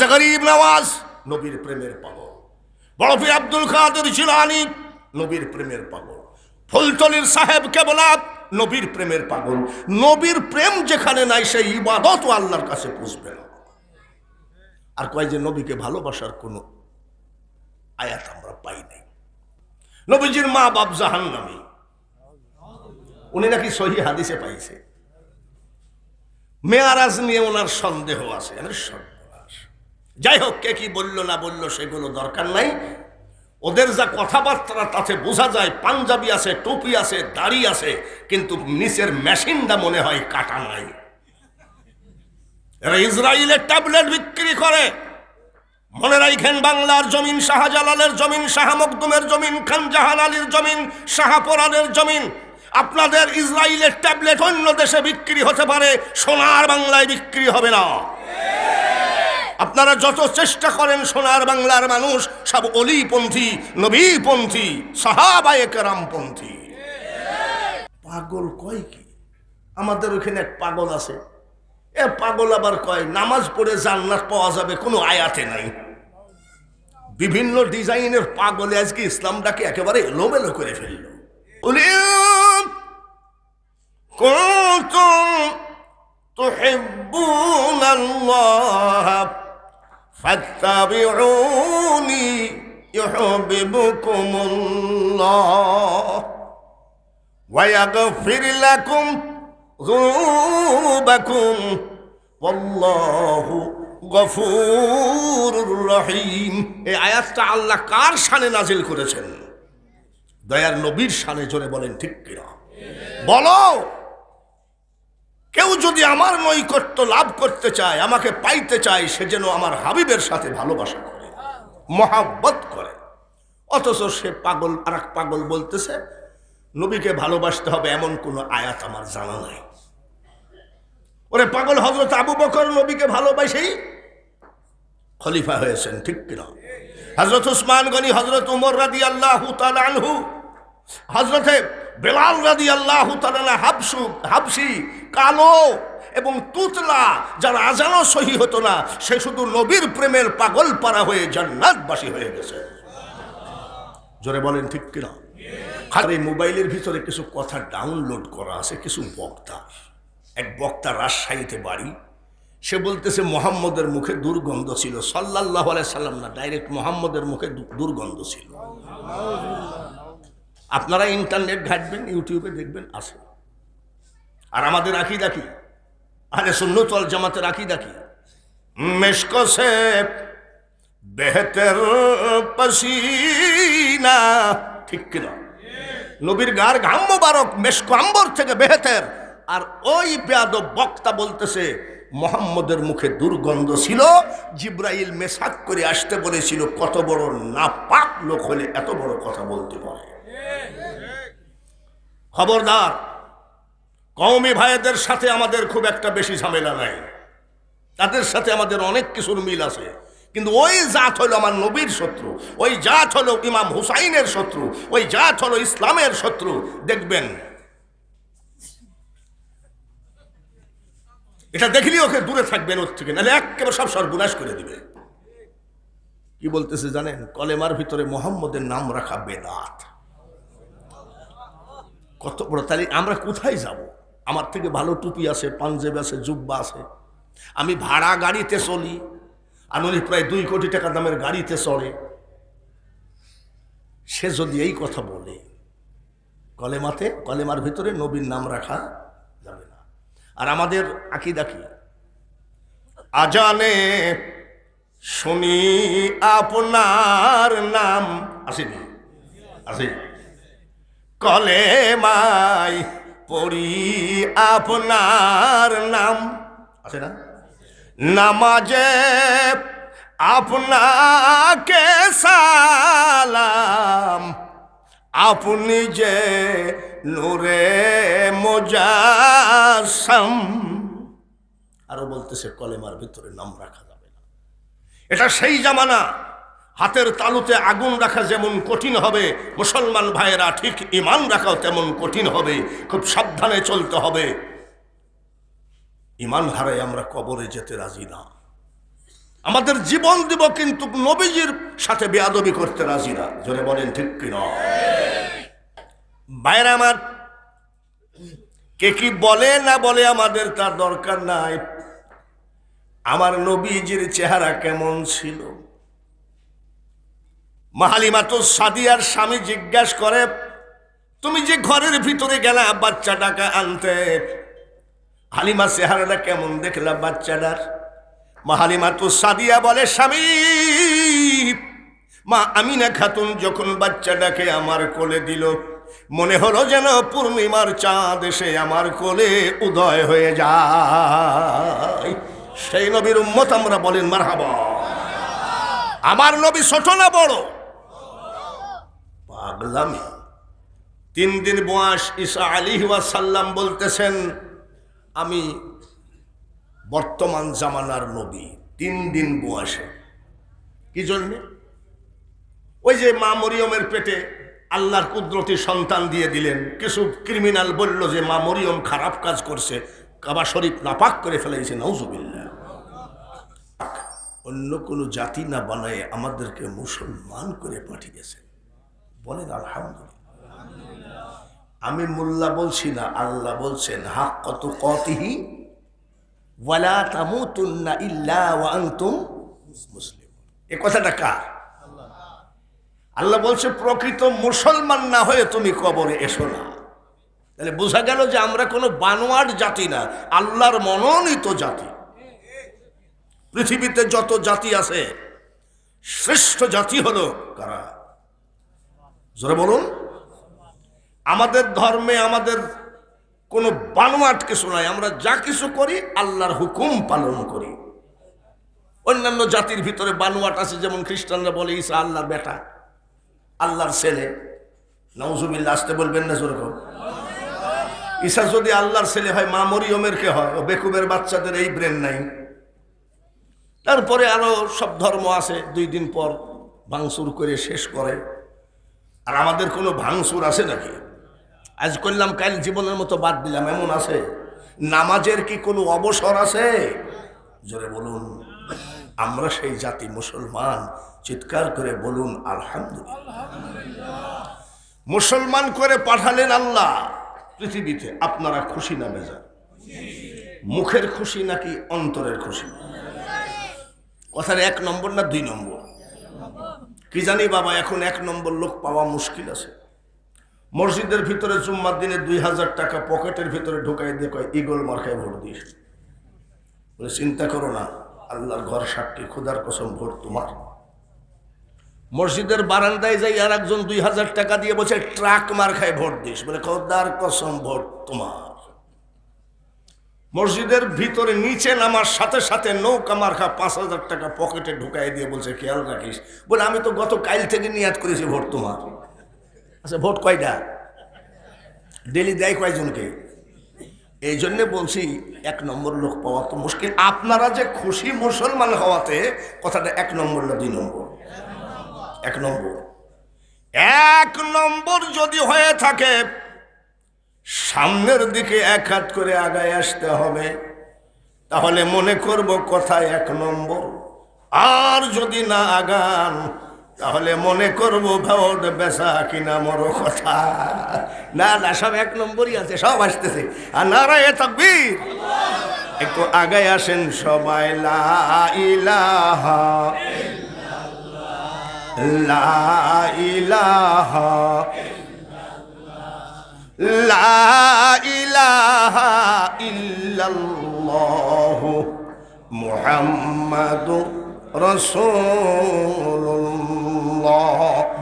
খাজা গরিব নওয়াজ নবীর প্রেমের পাগল, বড় পীর আব্দুল কাদের জিলানী নবীর প্রেমের পাগল, ফুলতলির সাহেব কেবলা নবীর প্রেমের পাগল। নবীর প্রেম যেখানে নাই সেই ইবাদত আল্লাহর কাছে পুষবে না। আর কয় যে নবীকে ভালোবাসার কোনো আয়াত আমরা পাই নাই। নবীজির মা বাপ জাহান্নামী, উনি নাকি সহিহ হাদিসে পাইছে। মেয়ারাজ নিয়ে ওনার সন্দেহ আছে। যাই হোক, কে কি বললো না বললো সেগুলো দরকার নাই। ওদের যা কথাবার্তা তাতে বোঝা যায় পাঞ্জাবি আছে, টুপি আছে, দাড়ি আছে, কিন্তু নিচের মেশিনটা মনে হয় কাটা নাই। এরা ইসরায়েলের ট্যাবলেট বিক্রি করে। মনে রাখেন, বাংলার জমিন শাহজালালের জমিন, শাহ মখদুমের জমিন, খান জাহান আলীর জমিন, শাহপরানের জমিন। আপনাদের ইসরায়েলের ট্যাবলেট অন্য দেশে বিক্রি হতে পারে, সোনার বাংলায় বিক্রি হবে না। আপনারা যত চেষ্টা করেন, সোনার বাংলার মানুষ সব অলিপন্থী, নবীপন্থী, সাহাবায়ে কেরামপন্থী। পাগল কয় কি? আমাদের ওখানে এক পাগল আছে। এ পাগল আবার কয় নামাজ পড়ে জান্নাত পাওয়া যাবে, কোনো আয়াতে নাই। বিভিন্ন ডিজাইনের পাগলে আজকে ইসলামটাকে একেবারে এলোমেলো করে ফেলল। কুনতুম তুহিব্বুনাল্লাহ ফাত্তাবিউনি ইউহিব্বুকুমুল্লাহ ওয়া ইয়াগফির লাকুম যুনুবাকুম ওয়াল্লাহু গফুরুর রহিম। এই আয়াতটা আল্লাহ কার শানে নাজিল করেছেন? দয়ার নবীর শানে। জোরে বলেন ঠিক কিনা? বলো, কেউ যদি আমার নৈকট্য লাভ করতে চায়, আমাকে পাইতে চায়, সে যেন আমার হাবিবের সাথে ভালোবাসা করে, মহাব্বত করে। অথচ সে পাগল, আর এক পাগল বলতেছে নবীকে ভালোবাসতে হবে, এমন কোনো আয়াত আমার জানা নাই। ওরে পাগল, হযরত আবু বকর নবীকে ভালোবাসেই খলিফা হয়েছেন, ঠিক কিনা? হযরত উসমান গনি, হযরত উমর রাদিয়াল্লাহু তাআলা আনহু, হযরতে বেলাল রাদিয়াল্লাহু তাআলা হাবশি, কালো এবং তুতলা, যার আজানও সহি হতো না, সে শুধু নবীর প্রেমের পাগল পারা হয়ে জান্নাতবাসী হয়ে গেছে। জোরে বলেন ঠিক কিনা? আর এই মোবাইলের ভিতরে কিছু কথা ডাউনলোড করা আছে, কিছু বক্তা। এক বক্তা রাজশাহীতে বাড়ি, সে বলতেছে মুহাম্মদের মুখে দুর্গন্ধ ছিল। সাল্লাল্লাহু আলাইহি সাল্লাম না, ডাইরেক্ট মুহাম্মদের মুখে দুর্গন্ধ ছিল। আপনারা ইন্টারনেট ঘাটবেন, ইউটিউবে দেখবেন, আছে। আর আমাদের আকীদা কি? আহলে সুন্নাত ওয়াল জামাতের আকীদা কি? মেশক সে বেহতর পসিনা, ঠিক কিনা? নবীর গার ঘাম মোবারক মেশক আম্বর থেকে বেহতর। আর ওই বেয়াদব বক্তা বলতেছে মুহাম্মদের মুখে দুর্গন্ধ ছিল। জিব্রাইল মেসাক করে আসতে বলেছিল, কত বড় নাপাক লোক হলে এত বড় কথা বলতে পারে। খবরদার, কওমি ভাইদের সাথে আমাদের খুব একটা বেশি ঝামেলা নাই, তাদের সাথে আমাদের অনেক কিছুর মিল আছে। কিন্তু ওই জাত হলো আমার নবীর শত্রু, ওই জাত হলো ইমাম হুসাইনের শত্রু, ওই জাত হলো ইসলামের শত্রু। দেখবেন, এটা দেখলি ওকে দূরে থাকবেন ওর থেকে, নাহলে একেবারে সব সর্বনাশ করে দিবে। কি বলতেছে জানেন? কলেমার ভিতরে মুহাম্মদের নাম রাখা বেদাত। কত বড়! তাহলে আমরা কোথায় যাব? আমার থেকে ভালো টুপি আছে, পাঞ্জাবি আছে, জুব্বা আছে। আমি ভাড়া গাড়িতে চলি, আর উনি প্রায় 2 কোটি টাকা দামের গাড়িতে চড়ে। সে যদি এই কথা বলে, কলেমার ভিতরে নবীর নাম রাখা যাবে না। আর আমাদের আকীদা কি? আজানে শুনি আপনার নাম, আসেনি? আছে। কলেমায় পড়ি আপনার নাম, আছে না? নামাজে আপনাকে সালাম, আপনি যে নূরে মুজাসসাম। আরো বলতেছে কলেমার ভিতরে নাম রাখা যাবে না। এটা সেই জামানা, হাতের তালুতে আগুন রাখা যেমন কঠিন হবে, মুসলমান ভাইয়েরা ঠিক ঈমান রাখাও তেমন কঠিন হবে। খুব সাবধানে চলতে হবে। ঈমান হারাই আমরা কবরে যেতে রাজি না। আমাদের জীবন দিব, কিন্তু নবীজির সাথে বেয়াদবি করতে রাজি না। জোরে বলেন ঠিক কিনা? ভাইরা আমার, কে কি বলে না বলে আমাদের তার দরকার নাই। আমার নবীজির চেহারা কেমন ছিল? হালিমাতুস সাদিয়ার স্বামী জিজ্ঞাসা করে, তুমি যে ঘরের ভিতরে গেলা বাচ্চাটাকে আনতে, হালিমা চেহারাটা কেমন দেখলা বাচ্চাটার? হালিমাতুস সাদিয়া বলে, স্বামী, মা আমিনা খাতুন যখন বাচ্চাটাকে আমার কোলে দিল, মনে হলো যেন পূর্ণিমার চাঁদ এসে আমার কোলে উদয় হয়ে যায়। সেই নবীর উম্মত আমরা, বলেন মারহাবা। আমার নবী ছোট না বড়? পাগলামি। 3 দিন বয়স ঈসা আলাইহিস সালাম বলতেছেন, আমি বর্তমান জামানার নবী। 3 দিন বয়সে। কি জন্য? ওই যে মা মরিয়মের পেটে আল্লাহর কুদরতি সন্তান দিয়ে দিলেন। কিছু ক্রিমিনাল বলল যে মা মরিয়ম খারাপ কাজ করছে, কাবা শরীফ নাপাক করে ফেলেছে, নাউজুবিল্লাহ। অন্য কোনো জাতি না বানায় আমাদেরকে মুসলমান করে পাঠিয়েছেন, বলেন আলহামদুলিল্লাহ। আমি মোল্লা বলছি না, আল্লাহ বলছেন, হাক্কাত তুকাতিহি ওয়ালা তামুতুন্না ইল্লা ওয়া আনতুম মুসলিমুন। এই কথাটা কার? আল্লাহ বলছে, প্রকৃত মুসলমান না হয়ে তুমি কবরে এসো না। তাহলে বোঝা গেল যে আমরা কোনো বানোয়াট জাতি না, আল্লাহর মনোনীত জাতি। পৃথিবীতে যত জাতি আছে, শ্রেষ্ঠ জাতি হলো কারা? জোরে বলুন। আমাদের ধর্মে আমাদের কোনো বানোয়াট কিছু নাই। আমরা যা কিছু করি আল্লাহর হুকুম পালন করি। অন্যান্য জাতির ভিতরে বানোয়াট আছে, যেমন খ্রিস্টানরা বলে ঈসা আল্লাহর বেটা, আল্লাহর ছেলে। নাউজুবিল্লাহ, আসতে বলবেন না যেরকম। ঈসা যদি আল্লাহর ছেলে হয়, মা মরিয়মের কে হয়? ও বেকুবের বাচ্চাদের এই ব্রেন নাই। তারপরে আরো সব ধর্ম আছে, 2 দিন পর ভাঙচুর করে শেষ করে। আর আমাদের কোনো ভাঙচুর আছে নাকি? আজ করলাম, কাল জীবনের মতো বাদ দিলাম, এমন আছে? নামাজের কি কোনো অবসর আছে? জোরে বলুন। আমরা সেই জাতি, মুসলমান। চিৎকার করে বলুন আলহামদুলিল্লাহ। মুসলমান করে পাঠালেন আল্লাহ পৃথিবীতে। আপনারা খুশি না বেজার? মুখের খুশি নাকি অন্তরের খুশি? কথার 1 নম্বর না 2 নম্বর? কি জানি বাবা, এখন 1 নম্বর লোক পাওয়া মুশকিল আছে। মসজিদের ভিতরে জুম্মার দিনে 2000 টাকা পকেটের ভিতরে ঢুকাই দিয়ে কয়, ইগল মার্কায় ভোট দিস। বলে, চিন্তা করো না, আল্লাহর ঘর সাক্ষী, খোদার কসম ভোট তোমার। মসজিদের বারান্দায় যাই আর একজন 2000 টাকা দিয়ে বলছে, ট্রাক মার্কায় ভোট দিস। বলে, খোদার কসম ভোট তোমার। মসজিদের ভিতরে নিচে নামার সাথে সাথে নৌকা মার্কা 5000 টাকা পকেটে ঢুকাই দিয়ে বলছে, খেয়াল রাখিস। বলে, আমি তো গত কাল থেকে নিয়াত করেছি ভোট তোমার। আচ্ছা, ভোট কয়টা? ডেলি দেয় কয়জনকে? এই জন্যে বলছি 1 নম্বর লোক পাওয়া তো মুশকিল। আপনারা যে খুশি মুসলমান হওয়াতে, কথাটা 1 নম্বর না 2 নম্বর? 1 নম্বর। 1 নম্বর যদি হয়ে থাকে, সামনের দিকে 1 হাত করে আগায় আসতে হবে, তাহলে মনে করব কথায় 1 নম্বর। আর যদি না আগান, তাহলে মনে করবো ভোট বেচা কিনা মরো কথা। না না, সব 1 নম্বরই আছে, সব আসতেছে। আর নারায়ে তাকবীর। একটু আগায় আসেন সবাই। লা ইলাহা লা ইলাহা লা ইলাহা ইল্লাল্লাহ মুহাম্মাদুর রাসূলুল্লাহ।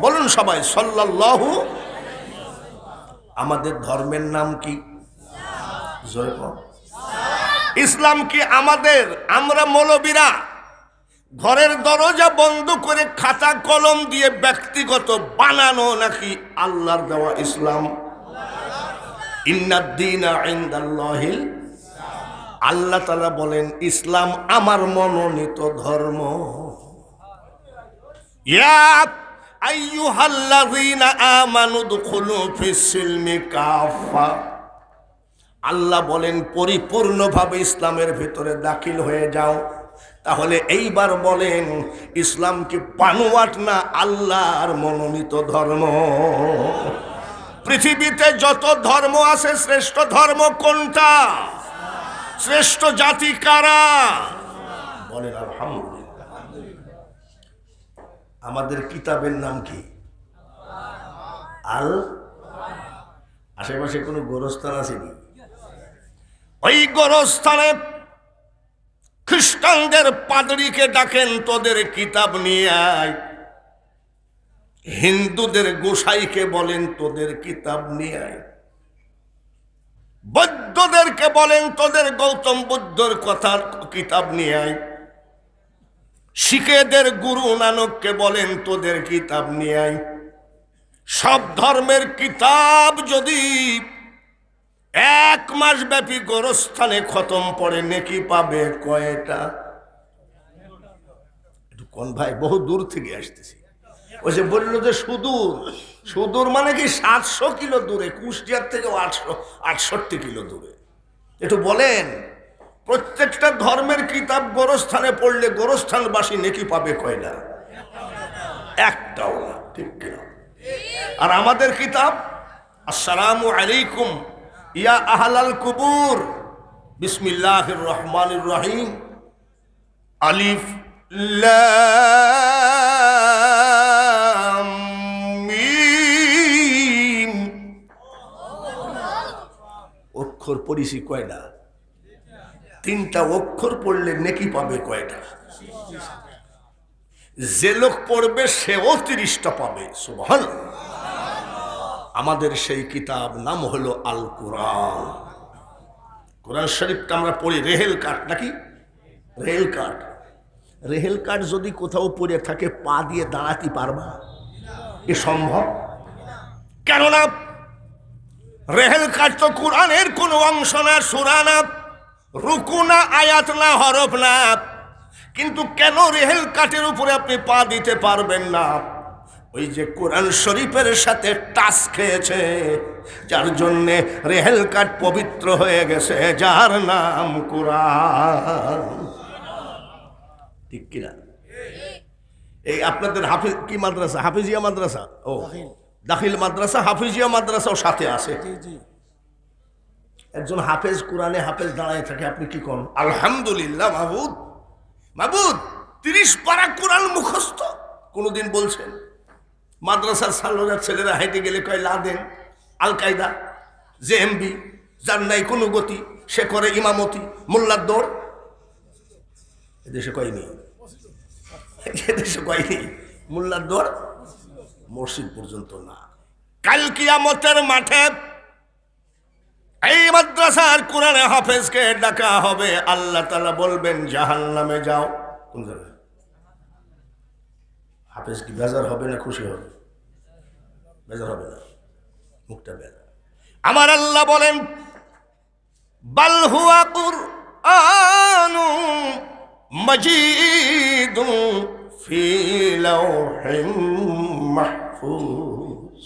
বলুন সবাই সাল্লাল্লাহু। আমাদের ধর্মের নাম কি? ইসলাম কি আমাদের? আমরা মৌলবীরা ঘরের দরজা বন্ধ করে খাতা কলম দিয়ে ব্যক্তিগত বানানো নাকি আল্লাহর দেওয়া ইসলাম? ইন্নাদ-দীনা ইনদাল্লাহিল। আল্লাহ তাআলা বলেন, ইসলাম আমার মনোনীত ধর্ম। ইয়া আইয়ুহাল্লাযীনা আমানু দুখুলু ফিস-সিলমি কাফা। আল্লাহ বলেন, পরিপূর্ণভাবে ইসলামের ভিতরে দাখিল হয়ে যাও। তাহলে এইবার বলেন, ইসলাম কি বানোয়াট না আল্লাহর মনোনীত ধর্ম? পৃথিবীতে যত ধর্ম আছে শ্রেষ্ঠ ধর্ম কোনটা? শ্রেষ্ঠ জাতি কারা? বলেন আলহামদুলিল্লাহ। আমাদের কিতাবের নাম কি? আল। আশেপাশে কোনো গোরস্থান আসেনি? ওই গোরস্থানে খ্রিস্টানদের পাদরিকে ডাকেন, তোদের কিতাব নিয়ে আয়। হিন্দুদের গোসাইকে বলেন, তোদের কিতাব নিয়ে আয়। বৌদ্ধদেরকে বলেন, তোদের গৌতম বুদ্ধর কথার কিতাব নিয়ে আয়। শিখেদের গুরু নানককে বলেন, তোদের কিতাব নিয়ে আয়। সব ধর্মের কিতাব যদি 1 মাস ব্যাপী গোরস্থানে খতম পড়ে নেকি পাবে কয়টা? একটু কোন ভাই, বহু দূর থেকে আসতেছি। ওই যে বললো যে সুদূর, সুদূর মানে কি 700 কিলো দূরে, কুষ্টিয়ার থেকে 68 কিলো দূরে। একটু বলেন, প্রত্যেকটা ধর্মের কিতাব গোরস্থানে পড়লে গোরস্থানবাসী নেকি পাবে কয়টা? একটাও না, ঠিক কিনা? আর আমাদের কিতাব, আসসালামু আলাইকুম ইয়া আহলাল কুবুর, বিসমিল্লাহির রহমানির রহিম, আলিফ লাম মিম। অক্ষর পড়িছি কয়টা? 3টা অক্ষর পড়লে নেকি পাবে কয়টা? যে লোক পড়বে সেও 30টা পাবে। সুবহানাল্লাহ। আমাদের সেই কিতাব নাম হলো আল কোরআন। কোরআন শরীফটা আমরা পড়ি রেহেল কাঠ, নাকি? রেহেল কাঠ। রেহেল কাঠ যদি কোথাও পড়ে থাকে, পা দিয়ে দাঁড়াতে পারবা? এ সম্ভব? কেননা রেহেল কাঠ তো কোরআনের কোনো অংশ না, সূরা না, রুকু না, আয়াত না, হরফ না। কিন্তু কেন রেহেল কাঠের উপরে আপনি পা দিতে পারবেন না? ওই যে কোরআন শরীফের সাথে টাচ খেয়েছে, যার জন্যে রেহেল কাঠ পবিত্র হয়ে গেছে, যার নাম কোরআন। ঠিক কিনা? এই আপনাদের হাফিজ কি মাদ্রাসা? হাফিজিয়া মাদ্রাসা। ও, দাখিল মাদ্রাসা, হাফিজিয়া মাদ্রাসাও সাথে আছে। একজন হাফেজ, কোরআনে হাফেজ দাঁড়ায় থাকে, আপনি কি করেন? আলহামদুলিল্লাহ মাহবুদ, মাহবুদ 30 পারা কোরআন মুখস্থ। কোনদিন বলছেন? মাদ্রাসার সালোজার ছেলেরা হাইটে গেলে কয় লাদেন, আল কায়দা, জেএমবি, যার নাই কোনো গতি, সে করে ইমামতি, মোল্লার দৌড়। এদেশে কয়নি, এদেশে কয়নি মোল্লার দৌড়, মসজিদ পর্যন্ত না। কাল কিয়ামতের মাঠে এই মাদ্রাসার কোরআনে হাফেজকে ডাকা হবে, আল্লাহ তাআলা বলবেন জাহান্নামে যাও। কোন জায়গায়? হাফেজ কি বেজার হবে না খুশি হবে? বেজার হবে না, মুখটা বেজার। আমার আল্লাহ বলেন, বাল হুয়া কুরআনুম মাজিদুন ফি লাওহিম মাহফুজ।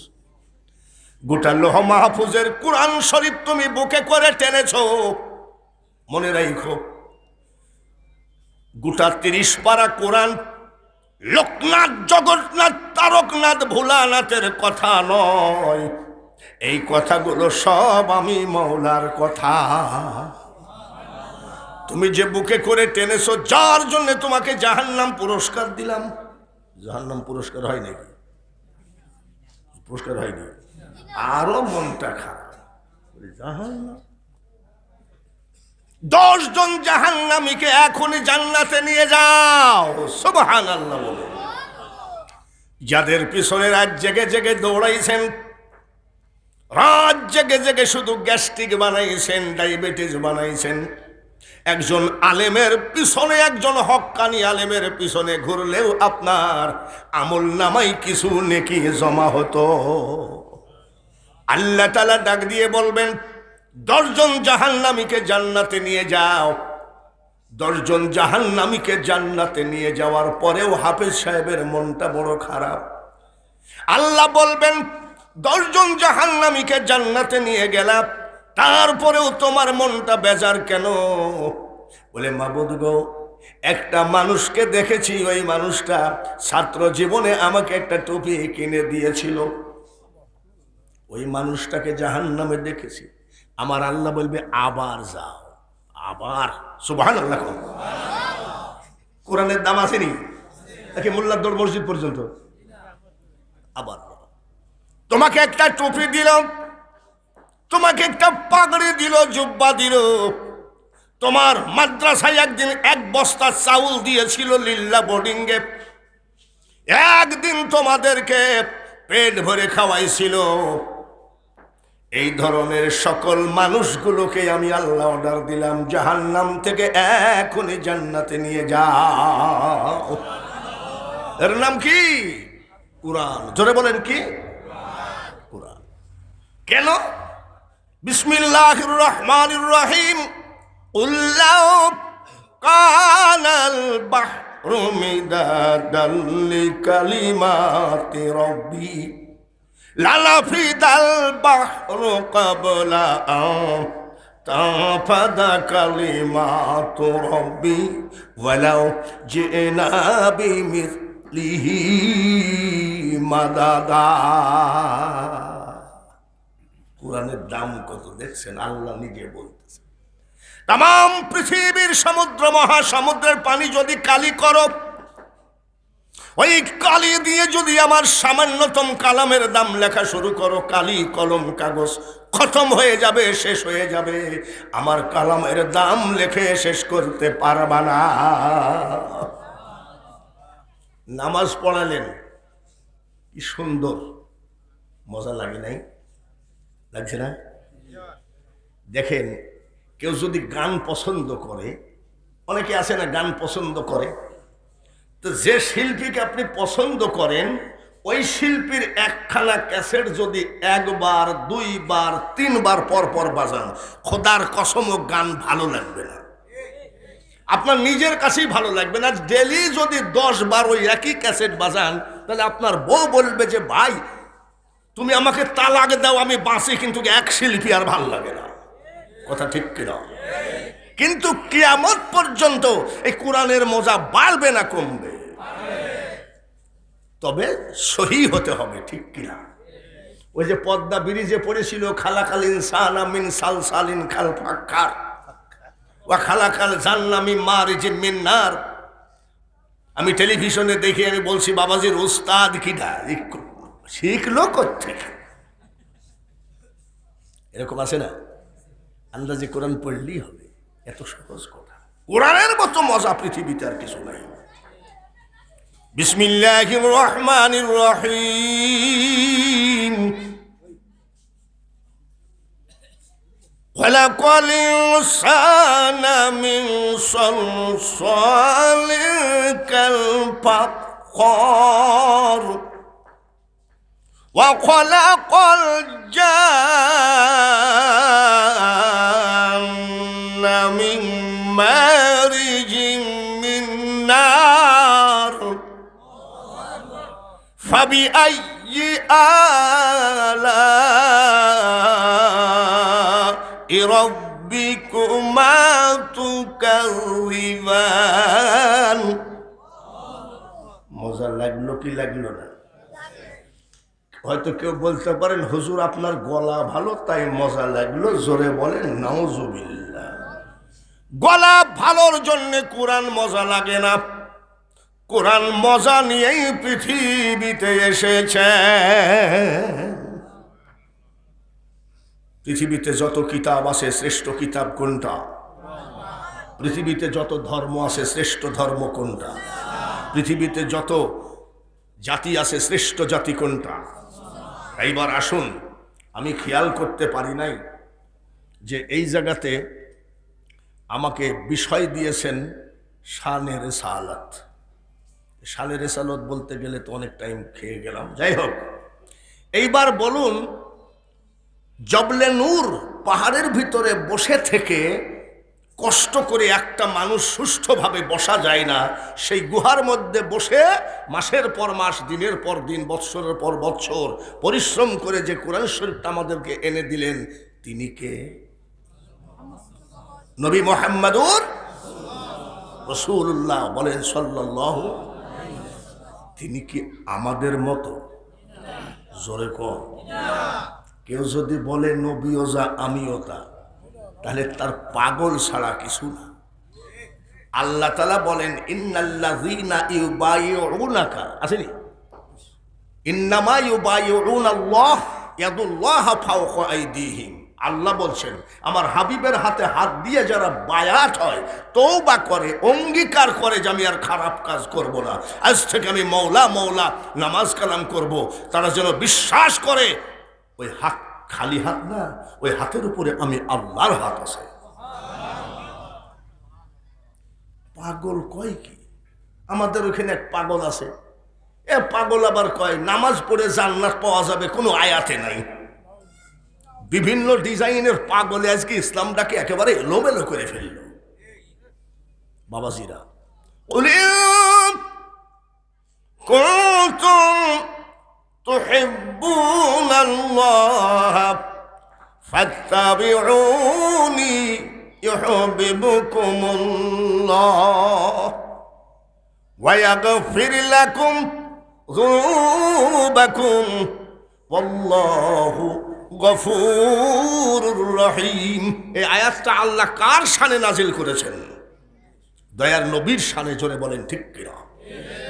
গোটা লৌহ মাহফুজের কোরআন শরীফ তুমি বুকে করে টেনেছো। মনে রাখো, গোটা 30 পারা কোরআন লোকনাথ, জগন্নাথ, তারকনাথ, ভোলানাথের কথা নয়। এই কথাগুলো সব আমি মওলার কথা। তুমি যে বুকে করে টেনেছো, যার জন্য তোমাকে জাহান্নাম পুরস্কার দিলাম। জাহান্নাম পুরস্কার হয় নাকি? পুরস্কার হয়নি। আরো মনটা খারাপ। জাহান্নাম 10 জন জাহান্নামীকে এখনই জান্নাতে নিয়ে যাও। সুবহানাল্লাহ বলে। যাদের পিছনে রাত জেগে জেগে দৌড়াইছেন, রাত জেগে জেগে শুধু গ্যাস্ট্রিক বানাইছেন, ডায়াবেটিস বানাইছেন, একজন আলেমের পিছনে, একজন হক্কানি আলেমের পিছনে ঘুরলেও আপনার আমল নামাই কিছু নেকি জমা হতো। আল্লাহ তাআলা ডাক দিয়ে বলবেন, 10 জন জাহান্নামীকে জান্নাতে নিয়ে যাও। 10 জন জাহান্নামীকে জান্নাতে নিয়ে যাওয়ার পরেও হাফেজ সাহেবের মনটা বড় খারাপ। আল্লাহ বলবেন, 10 জন জাহান্নামীকে জান্নাতে নিয়ে গেলাম, তারপরেও তোমার মনটা বেজার কেন? বলে, মাবুদ গো, একটা মানুষকে দেখেছি, ওই মানুষটা ছাত্র জীবনে আমাকে একটা টুপি কিনে দিয়েছিল। ওই মানুষটাকে জাহান্নামে দেখেছি। আমার আল্লাহ বলবে আবার যাও, আবার। সুবহানাল্লাহ। কোরআনের দাম আসেনি নাকি মোল্লার মসজিদ পর্যন্ত? আবার তোমাকে একটা টুপি দিল, তোমাকে একটা পাগড়ি দিল, জুব্বা দিল। তোমার মাদ্রাসায় একদিন এক বস্তা চাউল দিয়েছিল লিল্লা বোর্ডিংয়ে, একদিন তোমাদেরকে পেট ভরে খাওয়াইছিল। এই ধরনের সকল মানুষগুলোকে আমি আল্লাহ অর্ডার দিলাম, জাহান্নাম থেকে এখনই জান্নাতে নিয়ে যাও। এর নাম কি? কুরআন। জোরে বলেন কি? কুরআন। কেন? বিসমিল্লাহির রহমানির রহিম। কুল লাউ কানাল বাহরু মিদাদাল লিকালিমাতি রাব্বি লানাফিদাল বাহরু ক্বাবলা আন তানফাদা কালিমাতু রাব্বি ওয়ালাউ জিনা বিমিসলিহি মাদাদা। কুরআনের দাম কত দেখছেন? আল্লাহ নিজে বলতেছে, তাম পৃথিবীর সমুদ্র মহাসমুদ্রের পানি যদি কালি করো, ওই কালি দিয়ে যদি আমার সামান্যতম কালামের দাম লেখা শুরু করো, কালি কলম কাগজ খতম হয়ে যাবে, শেষ হয়ে যাবে। আমার কালামের দাম লেখে শেষ করতে পারবা না। নামাজ পড়ালেন, কি সুন্দর, মজা লাগে নাই? লাগছে না? দেখেন, কেউ যদি গান পছন্দ করে, অনেকে আছে না গান পছন্দ করে, তো যে শিল্পীকে আপনি পছন্দ করেন, ওই শিল্পীর একখানা ক্যাসেট যদি একবার, দুইবার, তিনবার পর পর বাজান, খোদার কসমও গান ভালো লাগবে না, আপনার নিজের কাছেই ভালো লাগবে না। ডেলি যদি 10 বার ওই একই ক্যাসেট বাজান, তাহলে আপনার বউ বলবে যে ভাই তুমি আমাকে তালাক দাও, আমি বাঁচি, কিন্তু এক শিল্পী আর ভালো লাগে না। কথা ঠিক কিনা? কিন্তু কিয়ামত পর্যন্ত এই কোরআনের মজা বাড়বে না কমবে, তবে সহি হতে হবে, ঠিক কিনা? ওই যে পদ্মা ব্রিজে পড়েছিল, খালাকাল ইনসানা মিন সালসালিন খাল ফাক্কার ওয়া খালাকাল জান্না মিন মারিজিন মিন নার। আমি টেলিভিশনে দেখে আমি বলছি, বাবাজির উস্তাদ কিনা, শিখলো কোত্থেকে? এরকম আছে না? আন্দাজে কোরআন পড়লেই হবে, এত সহজ কথা। কোরআনের মতো মজা পৃথিবীতে আর কিছু নাই। বিসমিল্লাহির রহমানির রহিম। খলাকাল ইনসানা মিন সালসালিন কাল ফাক্কার ওয়া খলাকাল জান্না মিন মারিজিন মিন নার ফাবিআইয়ি আলা'i রাব্বিকুমা তুকাযযিবান। মজা লাগলো কি লাগলো না? হয়তো কেউ বলতে পারেন, হুজুর আপনার গলা ভালো তাই মজা লাগলো। জোরে বলেন নাউজুবিল্লাহ। গলা ভালোর জন্য কোরআন মজা লাগে না। কোরআন মজা নিয়েই পৃথিবীতে এসেছে। পৃথিবীতে যত কিতাব আছে, শ্রেষ্ঠ কিতাব কোনটা? পৃথিবীতে যত ধর্ম আছে, শ্রেষ্ঠ ধর্ম কোনটা? পৃথিবীতে যত জাতি আছে, শ্রেষ্ঠ জাতি কোনটা? এইবার আসুন, আমি খেয়াল করতে পারি নাই যে এই জায়গাতে আমাকে বিষয় দিয়েছেন শানে রিসালাত। শানে রিসালাত বলতে গেলে তো অনেক টাইম খেয়ে গেলাম। যাই হোক, এইবার বলুন, জবলে নূর পাহাড়ের ভিতরে বসে থেকে কষ্ট করে একটা মানুষ সুষ্ঠুভাবে বসা যায় না, সেই গুহার মধ্যে বসে মাসের পর মাস, দিনের পর দিন, বৎসরের পর বৎসর পরিশ্রম করে যে কোরআন শরীফটা আমাদেরকে এনে দিলেন, তিনি কে? নবী মুহাম্মদুর রাসূলুল্লাহ বলেন সাল্লাল্লাহু, তিনি কি আমাদের মতো? জোরে কর। কেউ যদি বলে নবীও যা আমিও তা, তাহলে তার পাগল ছাড়া কিছু না। আল্লাহ তাআলা বলেন ইন্নাল্লাযীনা ইউবাইউনাকা, আসেনি? ইন্নামা ইউবাইউনাল্লাহ ইয়াদুল্লাহু ফাওকা আইদিহিম। আল্লাহ বলছেন আমার হাবিবের হাতে হাত দিয়ে যারা বায়াত হয়, তওবা করে, অঙ্গীকার করে যে আমি আর খারাপ কাজ করব না, আজ থেকে আমি মওলা মওলা নামাজ কালাম করব, তারা যেন বিশ্বাস করে ওই হাত খালি হাত না, ওই হাতের উপরে আমি আল্লাহর হাত আছে। পাগল কয় কি? আমাদের ওখানে এক পাগল আছে, এ পাগল আবার কয় নামাজ পড়ে জান্নাত পাওয়া যাবে, কোনো আয়াতে নাই। বিভিন্ন ডিজাইনের পাগলে আজকে ইসলামটাকে একেবারে এলোমেলো করে ফেলল। বাবাজিরা, কুনতুম তুহিব্বুনাল্লাহ ফাত্তাবিউনি ইউহিব্বুকুমুল্লাহ ওয়া ইয়াগফির লাকুম যুনুবাকুম ওয়াল্লাহু গফুরুর রহিম। এই আয়াতটা আল্লাহ কার শানে নাজিল করেছেন? দয়ার নবীর শানে। জোরে বলেন ঠিক কিনা?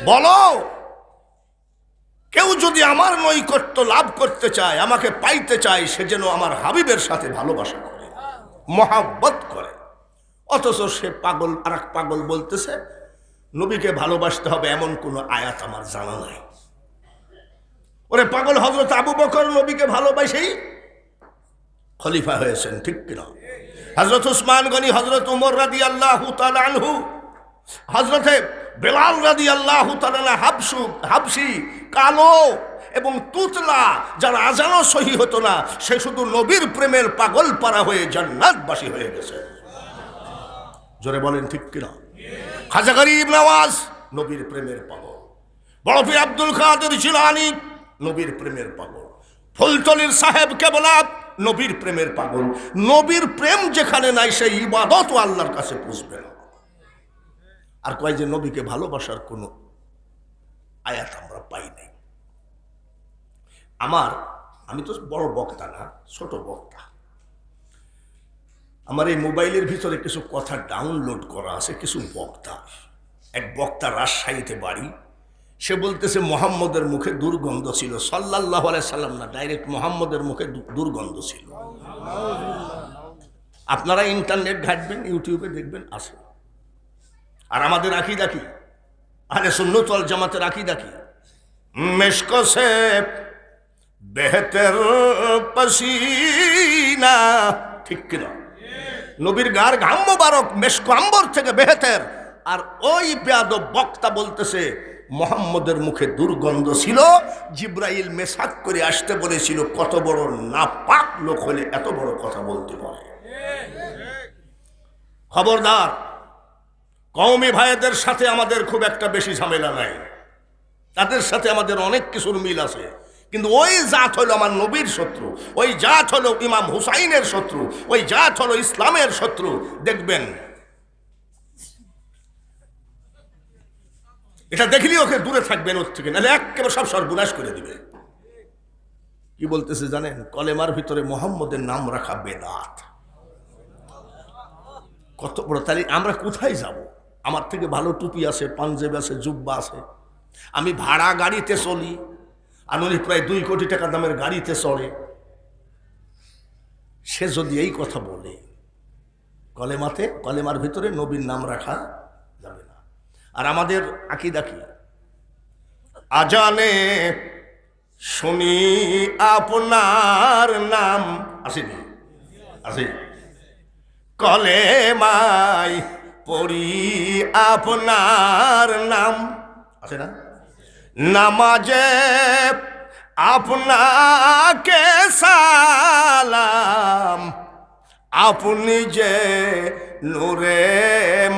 বলো, কেউ যদি আমার নৈকট্য লাভ করতে চায়, আমাকে পাইতে চায়, সে যেন আমার হাবিবের সাথে ভালোবাসা করে, মহাব্বত করে। অথচ সে পাগল আর এক পাগল বলতেছে নবীকে ভালোবাসতে হবে, এমন কোনো আয়াত আমার জানা নাই। ওরে পাগল, হযরত আবু বকর নবীকে ভালোবাসেই খলিফা হয়েছেন, ঠিক কিনা? হযরত উসমান গনি, হযরত উমর রাদিয়াল্লাহু তাআলা আনহু, হযরতে বেলাল রাদিয়াল্লাহু তাআলা হাবশি, কালো এবং তুতলা, যার আজানও সহি হতো না, সে শুধু নবীর প্রেমের পাগল পারা হয়ে জান্নাতবাসী হয়ে গেছে। জোরে বলেন ঠিক কিনা? খাজা গরিব নওয়াজ নবীর প্রেমের পাগল, বড় পীর আব্দুল কাদের জিলানী নবীর প্রেমের পাগল, ফুলতলির সাহেব কেবলা নবীর প্রেমের পাগল। নবীর প্রেম যেখানে নাই, সেই ইবাদতও আল্লাহর কাছে পুষবে না। আর কয় যে নবীকে ভালোবাসার কোনো আয়াত আমরা পাই নাই। আমি তো বড় বক্তা না, ছোট বক্তা। আমার এই মোবাইলের ভিতরে কিছু কথা ডাউনলোড করা আছে, কিছু বক্তার। এক বক্তা রাজশাহীতে বাড়ি, সে বলতেছে মুহাম্মদের মুখে দুর্গন্ধ ছিল। সাল্লাল্লাহু আলাইহি সাল্লাম না, ডাইরেক্ট মুহাম্মদের মুখে দুর্গন্ধ ছিল। আপনারা ইন্টারনেট ঘাটবেন, ইউটিউবে দেখবেন, আছে। আর আমাদের আকীদা কি? আহলে সুন্নাত ওয়াল জামাতের আকীদা কি? মেশক সে বেহতর পসিনা, ঠিক কিনা? নবীর গার ঘাম মোবারক মেশক আম্বর থেকে বেহতর। আর ওই বেয়াদব বক্তা বলতেছে মুহাম্মদের মুখে দুর্গন্ধ ছিল। জিব্রাইল মেসাক করে আসতে বলেছিল, কত বড় নাপাক লোক হলে এত বড় কথা বলতে পারে। খবরদার, কওমি ভাইদের সাথে আমাদের খুব একটা বেশি ঝামেলা নাই, তাদের সাথে আমাদের অনেক কিছুর মিল আছে। কিন্তু ওই জাত হলো আমার নবীর শত্রু, ওই জাত হলো ইমাম হুসাইনের শত্রু, ওই জাত হলো ইসলামের শত্রু। দেখবেন, এটা দেখলেই ওকে দূরে থাকবেন ওর থেকে, নাহলে একেবারে সব সর্বনাশ করে দিবে। কি বলতেছে জানেন? কলেমার ভিতরে মুহাম্মদের নাম রাখা বেদাত। কত বড়! তাহলে আমরা কোথায় যাব? আমার থেকে ভালো টুপি আছে, পাঞ্জাবি আছে, জুব্বা আছে। আমি ভাড়া গাড়িতে চলি, আর উনি প্রায় 2 কোটি টাকা দামের গাড়িতে চড়ে। সে যদি এই কথা বলে, কলেমার ভিতরে নবীর নাম রাখা যাবে না। আর আমাদের আকীদা কি? আজানে শুনি আপনার নাম, আসেনি? আছে। কলেমায় পড়ি আপনার নাম, আছে না? নামাজে আপনাকে সালাম, আপনি যে নূরে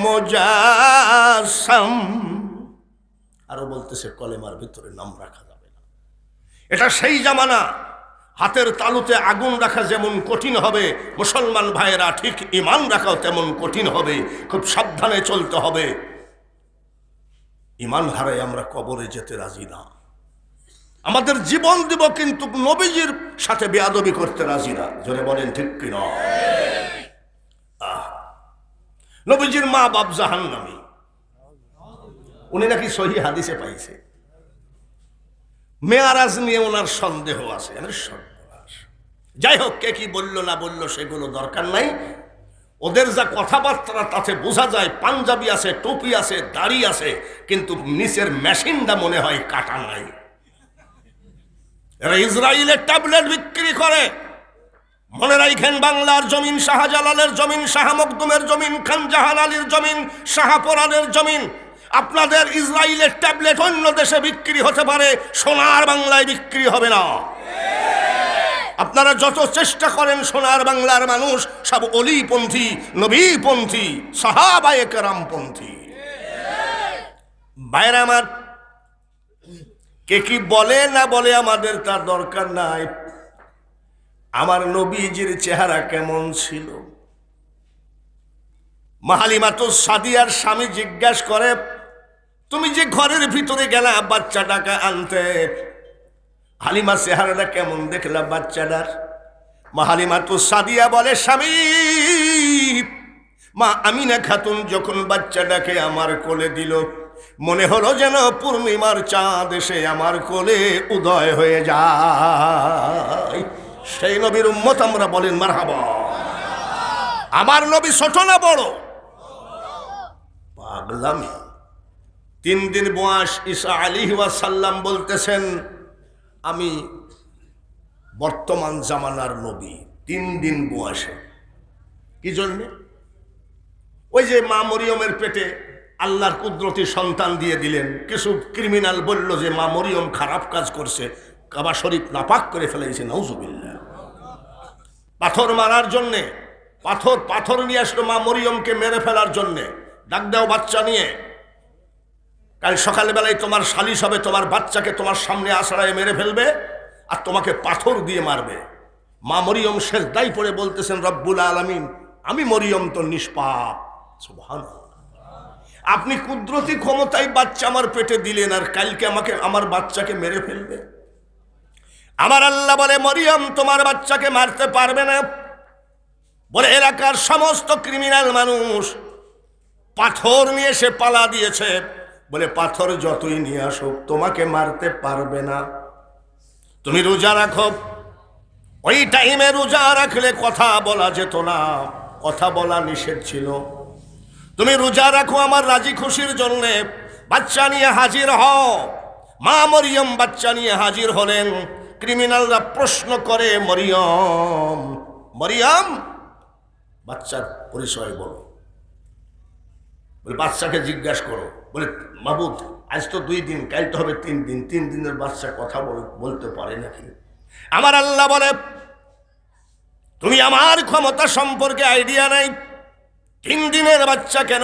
মুজাসসাম। আরো বলতেছে কলেমার ভিতরে নাম রাখা যাবে না। এটা সেই জামানা, হাতের তালুতে আগুন রাখা যেমন কঠিন হবে, মুসলমান ভাইয়েরা ঠিক ঈমান রাখাও তেমন কঠিন হবে। খুব সাবধানে চলতে হবে। ইমান হারাই আমরা কবরে যেতে রাজি না। আমাদের জীবন দিব কিন্তু নবীজির সাথে বেয়াদবি করতে রাজি না। জোরে বলেন ঠিক কিনা? নবীজির মা বাপ জাহান্নামী, উনি নাকি সহি হাদিসে পাইছে। মেয়ারাজ নিয়ে ওনার সন্দেহ আছে। যাই হোক, কে কি বলল না বলল সেগুলো দরকার নাই। ওদের যা কথাবার্তা তাতে বোঝা যায় পাঞ্জাবি আছে, টুপি আছে, দাড়ি আছে, কিন্তু নিচের মেশিনটা মনে হয় কাটা নাই। এরা ইসরায়েলের ট্যাবলেট বিক্রি করে। মনে রাখেন, বাংলার জমিন শাহজালালের জমিন, শাহ মখদুমের জমিন, খান জাহান আলীর জমিন, শাহপরানের জমিন। আপনাদের ইসরায়েলের ট্যাবলেট অন্য দেশে বিক্রি হতে পারে, সোনার বাংলায় বিক্রি হবে না। আপনারা যত চেষ্টা করেন, সোনার বাংলার মানুষ সব অলিপন্থী, নবীপন্থী, সাহাবায়ে কেরামপন্থী। ভাইরা আমার, কে কি বলে না বলে আমাদের তার দরকার নাই। আমার নবীজির চেহারা কেমন ছিল? হালিমাতুস সাদিয়ার স্বামী জিজ্ঞাসা করে, তুমি যে ঘরের ভিতরে গেলা বাচ্চাটাকে আনতে, হালিমা চেহারাটা কেমন দেখলা বাচ্চাটার? হালিমাতুস সাদিয়া বলে, স্বামী, মা আমিনা খাতুন যখন বাচ্চাটাকে আমার কোলে দিল, মনে হলো যেন পূর্ণিমার চাঁদ এসে আমার কোলে উদয় হয়ে যায়। সেই নবীর উম্মত আমরা, বলেন মারহাবা। আমার নবী ছোট না বড়? পাগলামি। 3 দিন বয়স ঈসা আলাইহিস সালাম বলতেছেন, আমি বর্তমান জামানার নবী। 3 দিন বয়সে। কি জন্যে? ওই যে মা মরিয়মের পেটে আল্লাহর কুদরতি সন্তান দিয়ে দিলেন। কিছু ক্রিমিনাল বলল যে মা মরিয়ম খারাপ কাজ করছে, কাবা শরীফ নাপাক করে ফেলেছে, নাউজুবিল্লাহ। পাথর মারার জন্যে, পাথর নিয়ে আসলো মা মরিয়মকে মেরে ফেলার জন্যে। ডাক দাও বাচ্চা নিয়ে, কাল সকালবেলায় তোমার সালিশ হবে, তোমার বাচ্চাকে তোমার সামনে আছড়ায় মেরে ফেলবে আর তোমাকে পাথর দিয়ে মারবে। মা মরিয়ম সেজদায় পড়ে বলতেছেন, রব্বুল আলামিন, আমি মরিয়ম তো নিষ্পাপ। সুবহানাল্লাহ। আপনি কুদরতি ক্ষমতায় বাচ্চা আমার পেটে দিলেন, আর কালকে আমাকে আমার বাচ্চাকে মেরে ফেলবে। আমার আল্লাহ বলে, মরিয়ম তোমার বাচ্চাকে মারতে পারবে না। বলে, এলাকার সমস্ত ক্রিমিনাল মানুষ পাথর নিয়ে সে পালা দিয়েছে। বলে, পাথর যতই নিয়ে আসুক তোমাকে মারতে পারবে না। তুমি রোজা রাখো। ওই টাইমে রোজা রাখলে কথা বলা যেত না, কথা বলা নিষেধ ছিল। তুমি রোজা রাখো আমার রাজি খুশির জন্য, বাচ্চা নিয়ে হাজির হও। মা মরিয়ম বাচ্চা নিয়ে হাজির হলেন। ক্রিমিনালরা প্রশ্ন করে, মরিয়ম, মরিয়ম, বাচ্চার পরিচয় বলো। বলে, বাচ্চাকে জিজ্ঞাসা করো। বলে, মাবুদ, আজ তো 2 দিন, কাল তো হবে 3 দিন। 3 দিনের বাচ্চা কথা বলতে পারে নাকি? আমার আল্লাহ বলে, তুমি আমার ক্ষমতা সম্পর্কে আইডিয়া নাই। 3 দিনের বাচ্চা কেন,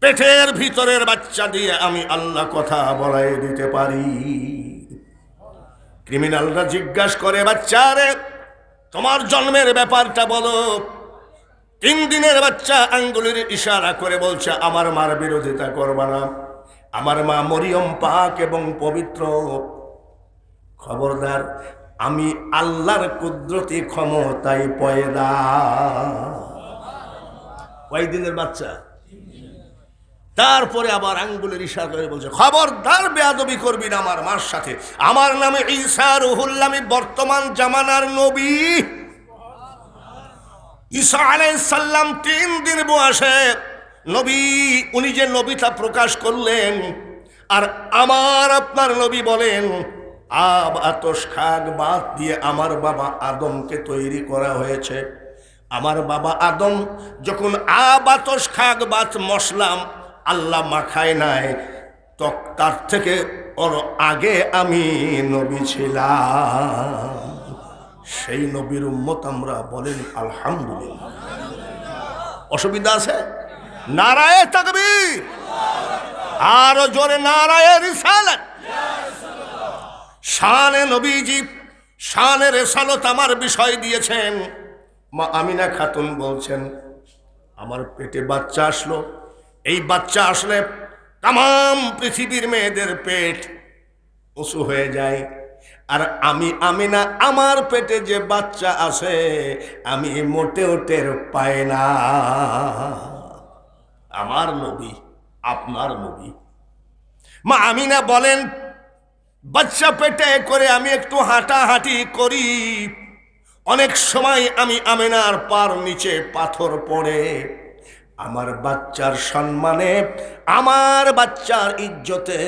পেটের ভিতরের বাচ্চা দিয়ে আমি আল্লাহ কথা বলাই দিতে পারি। ক্রিমিনালরা জিজ্ঞাসা করে, বাচ্চারে তোমার জন্মের ব্যাপারটা বলো। 3 দিনের বাচ্চা আঙ্গুলের ইশারা করে বলছে, আমার মার বিরোধিতা করবা না, আমার মা মরিয়ম পাক এবং পবিত্র। খবরদার, আমি আল্লাহর কুদরতি ক্ষমতায় পয়দা। কয় দিনের বাচ্চা? তারপরে আবার আঙ্গুলের ইশারা করে বলছে, খবরদার বেয়াদবি করবি না আমার মার সাথে। আমার নামে ঈসা রুহুল্লাহ, আমি বর্তমান জামানার নবী। ঈসা আলাইহিস সালাম 3 দিন বয়সে নবী, উনি যে নবীতা প্রকাশ করলেন। আর আমার আপনার নবী বলেন, আব আতশ খাক বাত দিয়ে আমার বাবা আদমকে তৈরি করা হয়েছে। আমার বাবা আদম যখন আব আতশ খাক বাত মশলা আল্লাহ মাখায় নাই, তো তার থেকে ওর আগে আমি নবী ছিলাম। সেই নবীর উম্মত আমরা, বলেন আলহামদুলিল্লাহ। অসুবিধা আছে? নারায়ে তাকবীর, আরো জোরে নারায়ে রিসালাত। শানে নবীজি, শানে রিসালাত আমার বিষয় দিয়েছেন। মা আমিনা খাতুন বলছেন, আমার পেটে বাচ্চা আসলো, এই বাচ্চা আসলে তাম পৃথিবীর মেয়েদের পেট উঁচু হয়ে যায়। আর আমি আমিনা আমার পেটে যে বাচ্চা আছে আমি মোটেও টের পাই না। আমার নবী, আপনার নবী। মা আমিনা বলেন, বাচ্চা পেটে করে আমি একটু হাঁটাহাঁটি করি, অনেক সময় আমি আমিনার পার নিচে পাথর পড়ে। আমার বাচ্চার সম্মানে, আমার বাচ্চার ইজ্জতে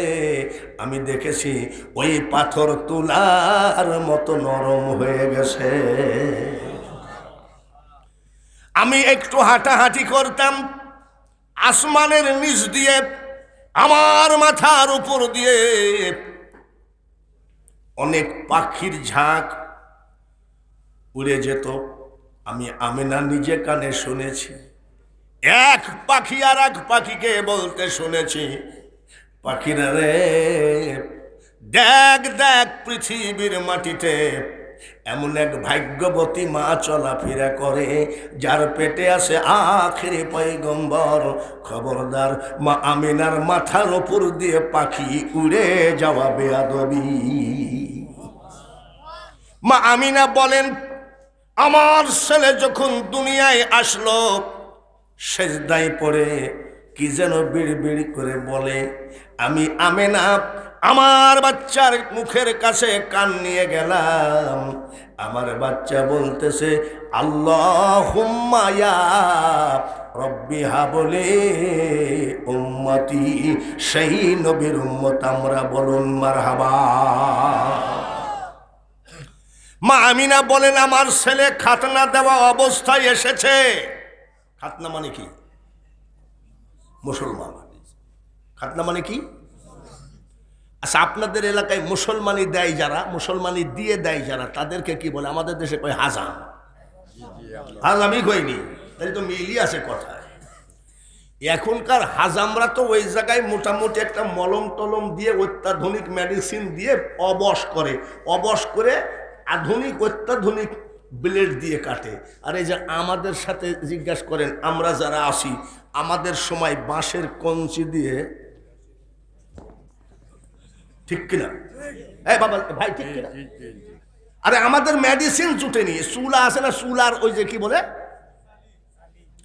আমি দেখেছি ওই পাথর তুলার মতো নরম হয়ে গেছে। আমি একটু হাঁটাহাঁটি করতাম, আসমানের নিচ দিয়ে আমার মাথার উপর দিয়ে অনেক পাখির ঝাঁক উড়ে যেত। আমি আমিনা নিজে কানে শুনেছি। এক পাখি আর এক পাখিকে বলতে শুনেছি, পাখিরা রে দেখ দেখ, পৃথিবীর মাটিতে এমন এক ভাগ্যবতী মা চলাফেরা করে যার পেটে আছে আখেরি পয়গম্বর। খবরদার, মা আমিনার মাথার উপর দিয়ে পাখি উড়ে যাওয়া বেয়াদবি। মা আমিনা বলেন, আমার ছেলে যখন দুনিয়ায় আসলো সেজদায় পড়ে কি যেন বিড়বিড় করে বলে। আমি আমিনা আমার বাচ্চার মুখের কাছে কান নিয়ে গেলাম। আমার বাচ্চা বলতেছে, আল্লাহুম্মা ইয়া রব্বি হাবলি উম্মতি। সেই নবীর উম্মত আমরা, বলুন মারহাবা। মা আমিনা বলেন, আমার ছেলে খাতনা দেওয়া অবস্থায় এসেছে। খাতনা মানে কি? মুসলমান। খাতনা মানে কি? আচ্ছা, আপনাদের এলাকায় মুসলমানি দেয় যারা, মুসলমানি দিয়ে দেয় যারা, তাদেরকে কি বলে? আমাদের দেশে কয় হাজাম। হাজামই কইনি, তাহলে তো মিলই আছে কথায়। এখনকার হাজামরা তো ওই জায়গায় মোটামুটি একটা মলম টলম দিয়ে অত্যাধুনিক মেডিসিন দিয়ে অবশ করে, অবশ করে আধুনিক অত্যাধুনিক ব্লেড দিয়ে কাটে। আর এই যে আমাদের সাথে জিজ্ঞাসা করেন, আমরা যারা আসি আমাদের সময় বাঁশের কঞ্চি দিয়ে, ঠিক কিনা? এই বাবা ভাই, ঠিক কিনা? আরে আমাদের মেডিসিন জুটেনি, চুলা আছে না, চুলার ওই যে কি বলে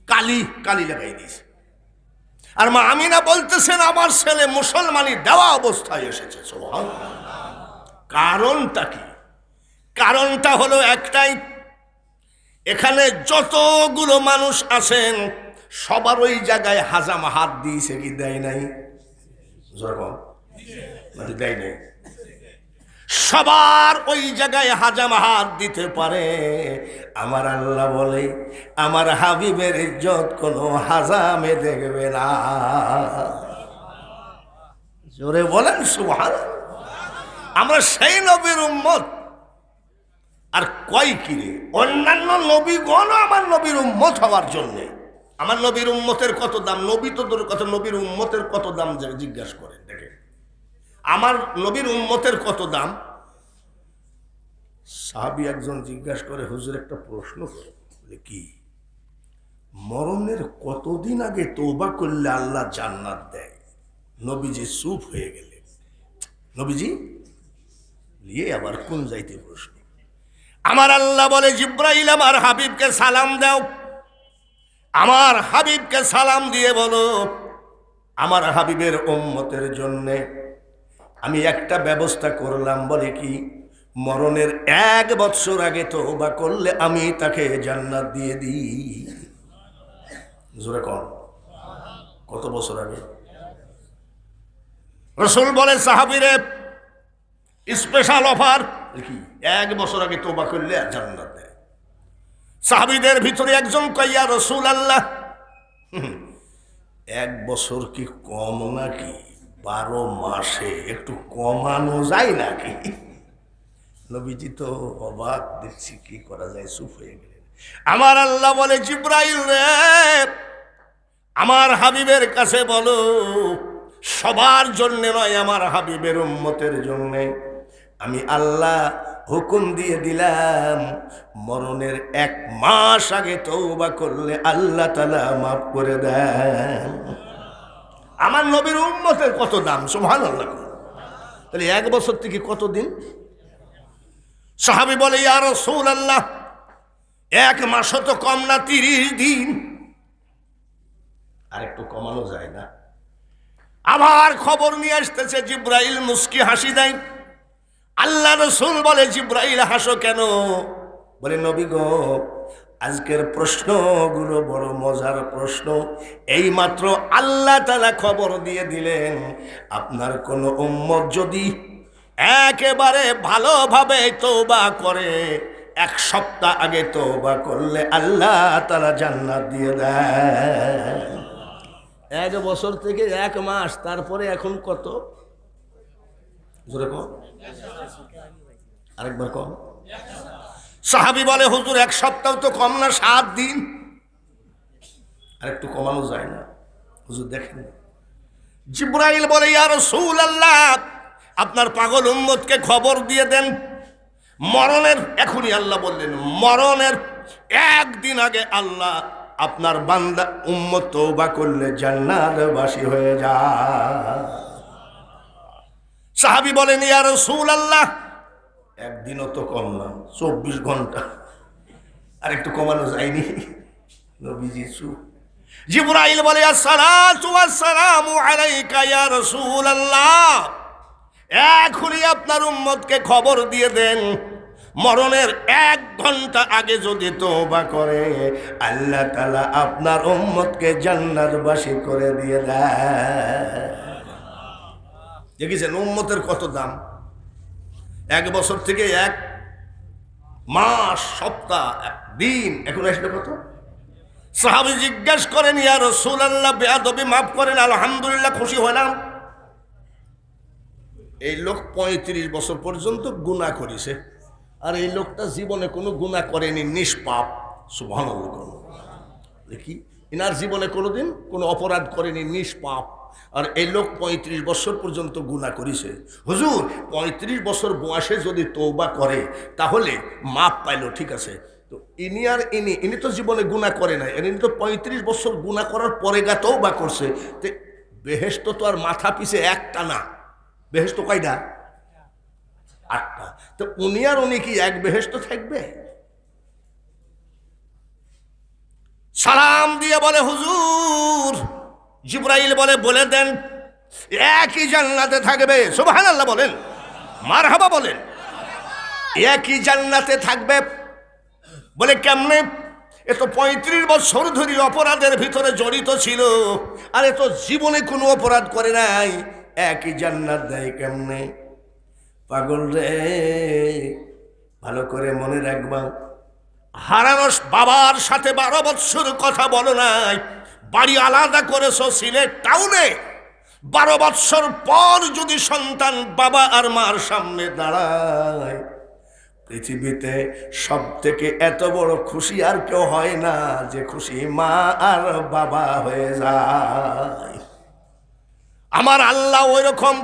কালি, কালি লাগাই দিয়েছে। আর মা আমিনা বলতেছেন, আমার ছেলে মুসলমানি দেওয়া অবস্থায় এসেছে। কারণটা কি? কারণটা হলো একটাই, এখানে যতগুলো মানুষ আছেন সবার ওই জায়গায় হাজাম হাত দিয়েছে কি দেয় নাই? দেয় নাই। সবার ওই জায়গায় হাজাম হাত দিতে পারে। আমার আল্লাহ বলে, আমার হাবিবের ইজ্জত কোনো হাজামে দেখবে না। জোরে বলেন সুবহানাল্লাহ। আমরা সেই নবীর উম্মত। আর কয় কিরে, অন্যান্য নবীগণ আমার নবীর উম্মত হওয়ার জন্যে। আমার নবীর উম্মতের কত দাম? নবী তো দূরের কথা, নবীর উম্মতের কত দাম জিজ্ঞাসা করেন। দেখেন, আমার নবীর উম্মতের কত দাম। সাহাবী একজন জিজ্ঞাসা করে, হুজুর একটা প্রশ্ন করে। বলে কি? মরণের কতদিন আগে তওবা করলে আল্লাহ জান্নাত দেয়? নবীজি চুপ হয়ে গেলেন। নবীজি নিয়ে আবার কোন যাইতে প্রশ্ন। আমার আল্লাহ বলে, জিব্রাইল আমার হাবিবকে সালাম দাও। আমার হাবিবকে সালাম দিয়ে বলো, আমার হাবিবের উম্মতের জন্যে আমি একটা ব্যবস্থা করলাম। বলে কি? মরণের 1 বৎসর আগে তওবা করলে আমি তাকে জান্নাত দিয়ে দিই। জোরে কোন? কত বছর আগে? রাসূল বলে, সাহাবীরে স্পেশাল অফার কি? 1 বছর আগে তওবা করলে জান্নাত দেয়। সাহাবীদের ভিতরে একজন কয়, ইয়া রাসূলুল্লাহ, 1 বছর কি কম নাকি? 12 মাসে একটু কমানো যায় নাকি? নবীজি তো অবাক, দেখছি কি করা যায়, চুপ হয়ে গেলেন। আমার আল্লাহ বলে, জিব্রাইল রে, আমার হাবিবের কাছে বলো, সবার জন্য নয়, আমার হাবিবের উম্মতের জন্য আমি আল্লাহ হুকুম দিয়ে দিলাম, মরণের 1 মাস আগে তওবা করলে আল্লাহ তাআলা মাফ করে দেন। আমার নবীর উম্মতের কত দাম, সুবহানাল্লাহ। তাহলে 1 বছর থেকে কত দিন? সাহাবী বলে, ইয়া রাসূলুল্লাহ, 1 মাসও তো কম না, 30 দিন। আর একটু কমানো যায় না? আবার খবর নিয়ে আসতেছে, জিব্রাইল মুস্কি হাসি দেয়। আল্লাহ রাসূল বলে, জিব্রাইল হাসো কেন? বলে, নবী গো, আজকের প্রশ্নগুলো বড় মজার প্রশ্ন। এইমাত্র আল্লাহ তাআলা খবর দিয়ে দিলেন, আপনার কোন উম্মত যদি একেবারে ভালোভাবে তওবা করে, 1 সপ্তাহ আগে তওবা করলে আল্লাহ তাআলা জান্নাত দিয়ে দেন। 1 বছর থেকে 1 মাস, তারপরে এখন কত? জোরে কম, আরেকবার কম। সাহাবী বলে, হুজুর 1 সপ্তাহ তো কম না, 7 দিন। আর একটু কমানো যায় না? হুজুর দেখেন, জিব্রাইল বলে, ইয়া রাসূলুল্লাহ, আপনার পাগল উম্মতকে খবর দিয়ে দেন, মরণের, এখনই আল্লাহ বললেন, মরণের 1 দিন আগে আল্লাহ আপনার বান্দা উম্মত তওবা করলে জান্নাতবাসী হয়ে যায়। সাহাবী বলেন, ইয়া রাসূলুল্লাহ, 1 দিনও তো কম না, 24 ঘন্টা। আর একটু কমানো যায়নি? নবীজি চুপ। জিবরাইল বলে, আসসালাতু ওয়াসসালামু আলাইকা ইয়া রাসূলুল্লাহ, এখনই আপনার উম্মতকে খবর দিয়ে দেন, মরণের 1 ঘন্টা আগে যদি তওবা করে, আল্লাহ তাআলা আপনার উম্মতকে জান্নাতবাসী করে দিয়ে দেয়। দেখেছেন উম্মতের কত দাম? 1 বছর থেকে 1 মাস, সপ্তাহ, 1 দিন, এখন আসলে কত? সাহাবী জিজ্ঞেস করেন, ইয়া রাসূলুল্লাহ, বেয়াদবি মাফ করেন, আলহামদুলিল্লাহ, খুশি হলাম। এই লোক 35 বছর পর্যন্ত গুনাহ করেছে, আর এই লোকটা জীবনে কোনো গুনাহ করেনি, নিষ্পাপ। সুবহানাল্লাহ। দেখি, ইনার জীবনে কোনোদিন কোনো অপরাধ করেনি, নিষ্পাপ। আর এই লোক 35 বছর পর্যন্ত গুনাহ করেছে। হুজুর, 35 বছর বয়সে যদি তওবা করে তাহলে মাপ পাইলো, ঠিক আছে। তো ইনি তো জীবনে গুনাহ করে নাই, ইনি তো 35 বছর গুনাহ করার পরে গা তওবা করছে। তো বেহেশত তো আর মাথা পিছে একটা না, বেহেশত কয়টা? 8টা। তো উনি কি 1 বেহেশত থাকবে? সালাম দিয়ে বলে, হুজুর, জিবরাইল বলে, বলে দেন, একই জান্নাতে থাকবে। সুবহানাল্লাহ বলেন, মারহাবা বলেন। একই জান্নাতে থাকবে। বলে, কেমনে? এ তো 35 বছর ধরে অপরাধের ভিতরে জড়িত ছিল, আর এ তো জীবনে কোনো অপরাধ করে নাই, একই জান্নাত দেয় কেমনে? পাগল রে, ভালো করে মনে রাখবা, হারানো বাবার সাথে 12 বছর কথা বলো নাই, বাড়ি আলাদা করেছো সিলেট টাউনে। 12 বছর পর যদি সন্তান বাবা আর মার সামনে দাঁড়ায়, পৃথিবীতে সব থেকে এত বড় খুশি আর কেউ হয় না, যে খুশি মা আর বাবা হয়ে যায়। আমার আল্লাহ ওই রকম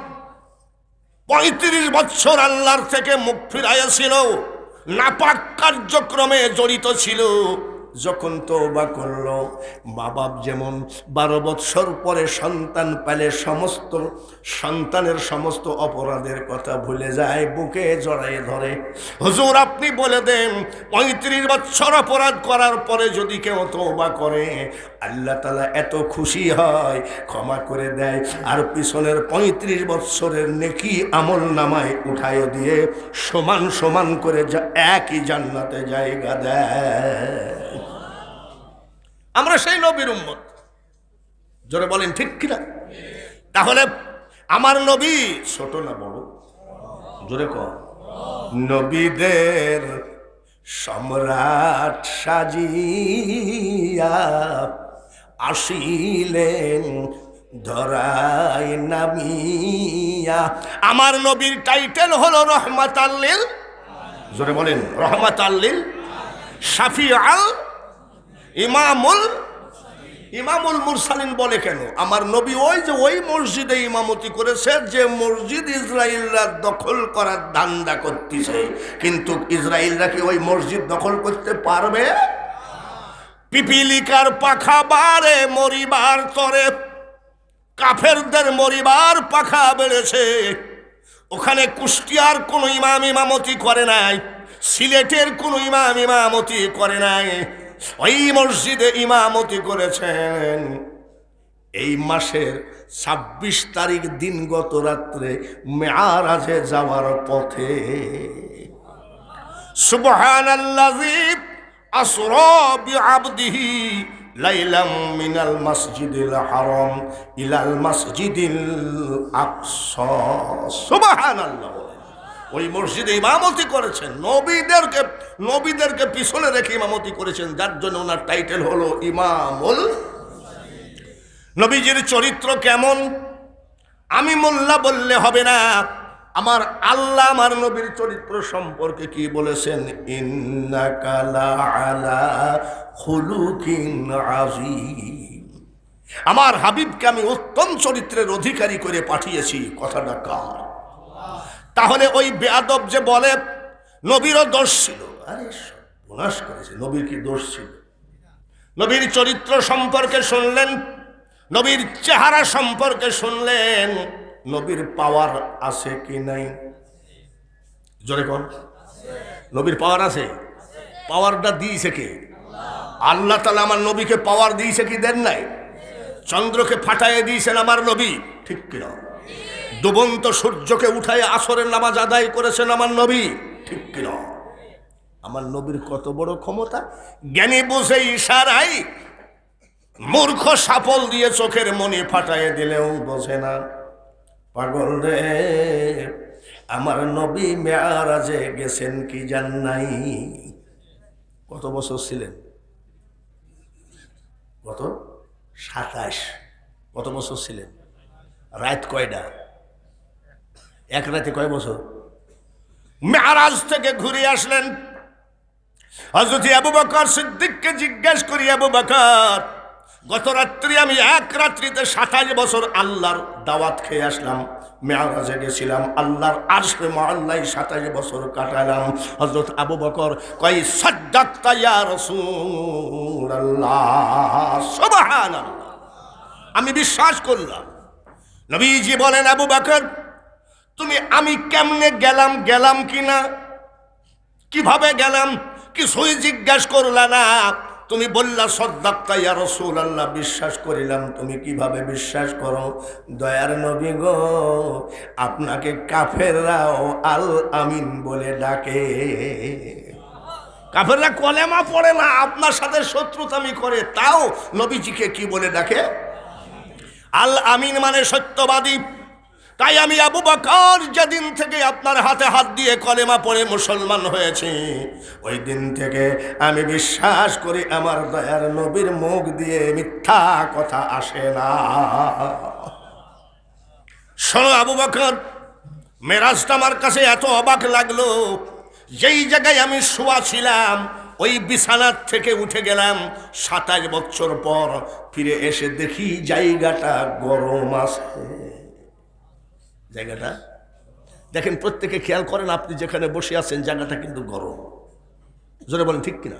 35 বছর আল্লাহর থেকে মুখ ফিরাইয়াছিল, নাপাক কার্যক্রমে জড়িত ছিল। যখন তওবা করলো, মা বাপ যেমন 12 বছর পরে সন্তান পেলে সন্তানের সমস্ত অপরাধের কথা ভুলে যায়, বুকে জড়ায়ে ধরে। হুজুর, আপনি বলে দেন, 35 বছর অপরাধ করার পরে যদি কেউ তওবা করে, আল্লাহ তাআলা এত খুশি হয়, ক্ষমা করে দেয়, আর পিছনের 35 বছরের নেকি আমল নামায় উঠায় দিয়ে সমান সমান করে একই জান্নাতে জায়গা দেয়। আমরা সেই নবীর উম্মত, জোরে বলেন ঠিক কিনা? তাহলে আমার নবী ছোট না বড়? জোরে কর। নবীদের সম্রাট সাজিয়া আসিলেন ধরায় নামিয়া। আমার নবীর টাইটেল হলো রহমাতাল লিল, জোরে বলেন, রহমাতাল লিল, শাফিউল, ইমামুল মুরসালিন বলে কেন? আমার নবী ওই মসজিদে ইমামতি করেছে যে মসজিদ ইসরায়েলরা দখল করার ধান্দা করতেছে, কিন্তু ইসরায়েলরা কি ওই মসজিদ দখল করতে পারবে? পিপিলিকার পাখা বাড়ে মরিবার তরে, কাফেরদের মরিবার পাখা বেড়েছে। ওখানে কুষ্টিয়ার কোনো ইমাম ইমামতি করে নাই, সিলেটের কোনো ইমাম ইমামতি করে নাই, ওই মসজিদে ইমামতি করেছেন এই মাসের ২৬ তারিখ দিনগত রাত্রে মেআরাজে যাওয়ার পথে। সুবহানাল্লাযী আসরা বিআবদিহি লাইলাম মিনাল মাসজিদিল হারাম ইলাল মাসজিদিল আকসা। সুবহানাল্লাহ। ওই মসজিদে ইমামতি করেছেন, নবীদেরকে পিছনে রেখে ইমামতি করেছেন, যার জন্য ওনার টাইটেল হলো ইমামুল। নবীজির চরিত্র কেমন আমি মোল্লা বললে হবে না, আমার আল্লাহ আমার নবীর চরিত্র সম্পর্কে কি বলেছেন, ইন্নাকা লাআলা খুলুকিন আযীম। আমার হাবিবকে আমি উত্তম চরিত্রের অধিকারী করে পাঠিয়েছি। কথাটা কার? তাহলে ওই বেয়াদব যে বলে নবীরও দোষ ছিল, আরে সর্বনাশ করেছে। নবীর কি দোষ ছিল? নবীর চরিত্র সম্পর্কে শুনলেন, নবীর চেহারা সম্পর্কে শুনলেন, নবীর পাওয়ার আছে কি নাই? জোরে কোন? নবীর পাওয়ার আছে? পাওয়ারটা দিয়েছে কে? আল্লাহ তাআলা আমার নবীকে পাওয়ার দিয়েছে কি দেন নাই? চন্দ্রকে ফাটাইয়ে দিয়েছেন আমার নবী, ঠিক কিনা? ডুবন্ত সূর্যকে উঠায় আসরের নামাজ আদায় করেছেন আমার নবী, ঠিক কিনা? আমার নবীর কত বড় ক্ষমতা! জ্ঞানী বুঝে ইশারায় মূর্খ সাপল দিয়ে চোখের মনি ফাটাইয়ে দিলেও বোঝে না। পাগল রে, আমার নবী মেআরাজে গেছেন কি জান নাই? কত বছর ছিলেন? কত? ২৭। কত বছর ছিলেন? রাত কয়টা? এক রাতে কয় বছর? মেআরাজ থেকে ঘুরে আসলেন। হযরত আবু বকর সিদ্দিককে জিজ্ঞেস করি, আবু বকর, গত রাত্রি আমি এক রাত্রিতে ২৭ বছর আল্লাহর দাওয়াত খেয়ে আসলাম, মেআরাজে গেছিলাম, আল্লাহর আরশে মহল্লায় ২৭ বছর কাটালাম। হযরত আবু বকর কয়, সাদ্দাকতা ইয়া রাসূলুল্লাহ। সুবহানাল্লাহ, আমি বিশ্বাস করলাম। নবীজি বলেন, আবু বকর তুমি আমি কেমনে গেলাম কিনা, কিভাবে গেলাম কিছুই জিজ্ঞাসা করলা না, তুমি বললা সাদ্দাকতা ইয়া রাসূলুল্লাহ, বিশ্বাস করিলাম। তুমি কিভাবে বিশ্বাস করো? দয়ার নবী গো, আপনাকে কাফেররাও আল আমিন বলে ডাকে। কাফেররা কলেমা পড়ে না, আপনার সাথে শত্রুতামি করে, তাও নবীজিকে কি বলে ডাকে? আল আমিন মানে সত্যবাদী। তাই আমি আবু বকর যেদিন থেকে আপনার হাতে হাত দিয়ে কলেমা পড়ে মুসলমান হয়েছি, ওই দিন থেকে আমি বিশ্বাস করি আমার দয়ার নবীর মুখ দিয়ে মিথ্যা কথা আসে না। শোনো আবু বকর, মেরাজটা আমার কাছে এত অবাক লাগলো, যেই জায়গায় আমি শোয়া ছিলাম ওই বিছানার থেকে উঠে গেলাম ২৭ বছর পর, ফিরে এসে দেখি জায়গাটা গরম আছে। জায়গাটা দেখেন, প্রত্যেকে খেয়াল করেন, আপনি যেখানে বসে আছেন জায়গাটা কিন্তু গরম। জোরে বলেন ঠিক কিনা?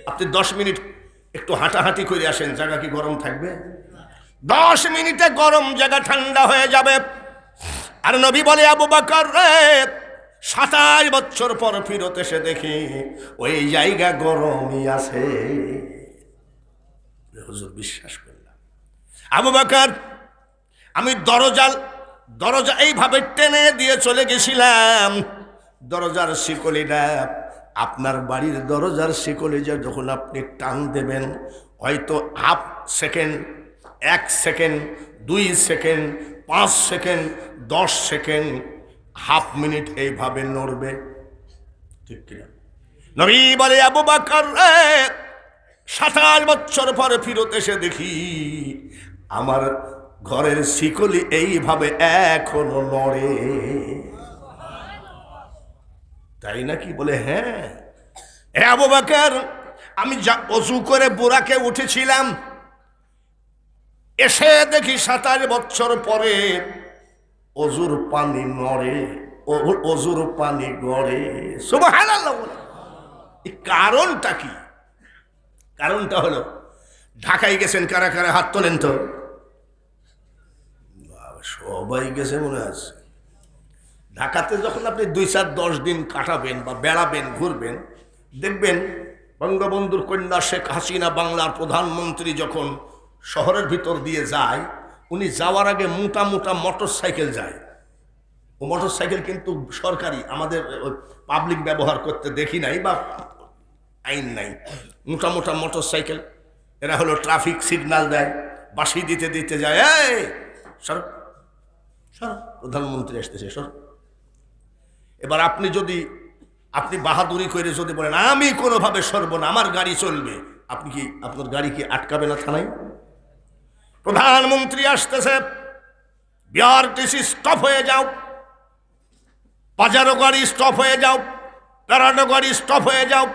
আপনি 10 মিনিট একটু হাঁটাহাঁটি করে আসেন, জায়গা কি গরম থাকবে? 10 মিনিটে গরম জায়গা ঠান্ডা হয়ে যাবে। আর নবী বলে, আবু বকর রে, ২৭ বছর পর ফিরত এসে দেখি ওই জায়গা গরমই আছে। হুজুর বিশ্বাস করলাম। আবু বকর, আমি দরজা এইভাবে টেনে দিয়ে চলে গেছিলাম। দরজার শিকলিটা, আপনার বাড়ির দরজার শিকলি যখন আপনি টান দেবেন, হয়তো half second, 1 second, 2 second, 5 second, 10 second, half minute এইভাবে নড়বে, ঠিক কিনা? নবী বলে, আবু বকর 27 বছর পরে ফিরত এসে দেখি আমার ঘরের শিকলি এইভাবে এখনো নড়ে। তাই নাকি? বলে হ্যাঁ। আবু বকর, আমি ওযু করে বুরাকে উঠেছিলাম, এসে দেখি 27 বছর পরে ওযুর পানি নড়ে, ওযুর পানি গড়ে। সুবহানাল্লাহ। এই কারণটা কি? কারণটা হলো, ঢাকায় গেছেন কারা কারা? হাত তোলেন তো। সবাই গেছে মনে আছে। ঢাকাতে যখন আপনি 2-4-10 দিন কাটাবেন বা বেড়াবেন ঘুরবেন, দেখবেন বঙ্গবন্ধুর কন্যা শেখ হাসিনা বাংলার প্রধানমন্ত্রী যখন শহরের ভিতর দিয়ে যায়, উনি যাওয়ার আগে মোটা মোটা মোটর সাইকেল যায়। ও মোটর সাইকেল কিন্তু সরকারি, আমাদের পাবলিক ব্যবহার করতে দেখি নাই বা আইন নাই। মোটা মোটা মোটর সাইকেল, এরা হলো ট্রাফিক সিগন্যাল দেয়, বাঁশি দিতে দিতে যায়, এই সর সর, প্রধানমন্ত্রী আসতেছে, সর। এবার আপনি বাহাদুরি করে যদি বলেন আমি কোনোভাবে সরব না, আমার গাড়ি চলবে, আপনি কি আপনার গাড়ি কি আটকাবে না থানায়? প্রধানমন্ত্রী আসতেছে, বিআরটিসি স্টপ হয়ে যাও, পাজারো গাড়ি স্টপ হয়ে যাও, প্যারাডো গাড়ি স্টপ হয়ে যাও,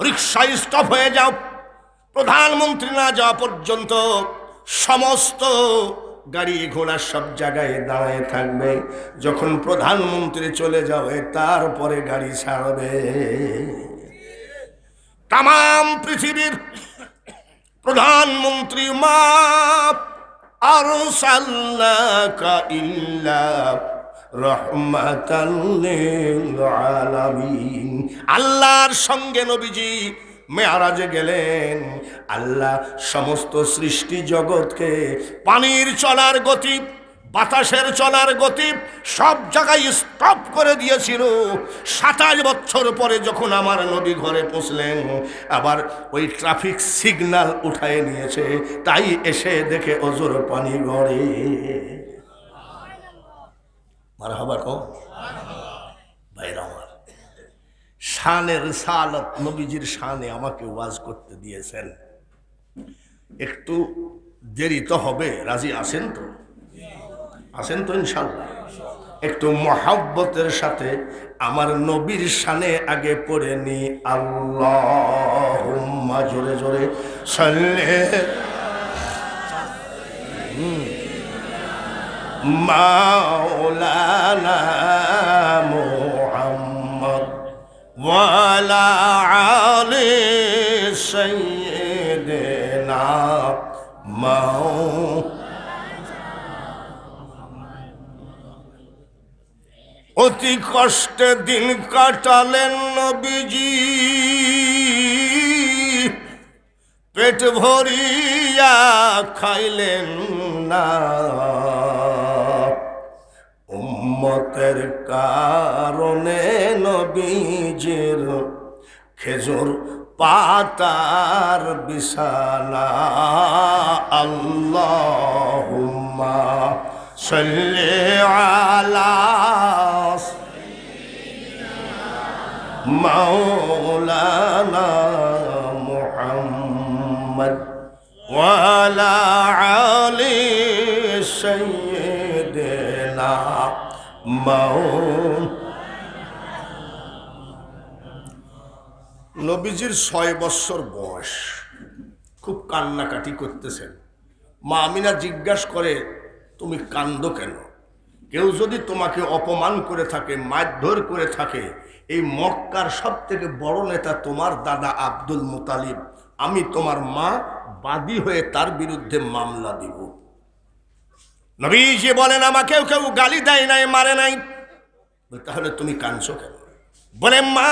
রিক্সায় স্টপ হয়ে যাও। প্রধানমন্ত্রী না যাওয়া পর্যন্ত সমস্ত গাড়ি ঘোড়া সব জায়গায় দাঁড়ায় থাকবে। যখন প্রধানমন্ত্রী চলে যাবে তারপরে গাড়ি ছাড়বে। তামাম পৃথিবীর প্রধানমন্ত্রী মা আরসালনাকা ইল্লা রাহমাতাল লিল আলামিন। আল্লাহর সঙ্গে নবীজি মেয়ারাজে গেলেন। আল্লাহ সমস্ত সৃষ্টি জগৎকে পানির চলার গতি, বাতাসের চলার গতি সব জায়গায় স্টপ করে দিয়েছিল। 27 বছর পরে যখন আমার নবী ঘরে পৌঁছলেন, আবার ওই ট্রাফিক সিগন্যাল উঠায় নিয়েছে, তাই এসে দেখে অজর পানি গড়ে। মারহাবা কও ভাইরা আমার। শানের সালাত নবীজির শানে আমাকে ওয়াজ করতে দিয়েছেন। একটু দেরি তো হবে, রাজি আছেন তো? আছেন তো ইনশাল্লাহ? একটু মহাব্বতের সাথে আমার নবীর শানে আগে পড়ে নি আল্লাহুম্মা, জোরে জোরে সাল্লি মাওলানা মুহাম্মদ ওয়ালা আলি সাইয়্যিদিনা অতি কষ্টে দিন কাটালেন নবীজি, পেট ভরিয়া খাইলেন না। উম্মতের কারণে নবীজির খেজুর পাতার বিছানা। আল্লাহুম্মা সাল্লি আলা মাওলানা মুহাম্মদ ওয়া আলা আলি সাইয়্যিদিনা নবীজির 6 বছর বয়স। খুব কান্নাকাটি করতেছেন। মা আমিনা জিজ্ঞাসা করে, তুমি কান্দো কেন? কেউ যদি তোমাকে অপমান করে থাকে, মারধর করে থাকে, এই মক্কার সব থেকে বড় নেতা তোমার দাদা আব্দুল মুতালিব, আমি তোমার মা বাদী হয়ে তার বিরুদ্ধে মামলা দিব। নবীজি বলেন, আমাকেও কেউ গালি দেয় নাই, মারে নাই, তাহলে তুমি কাঁদছো কেন? বলে, মা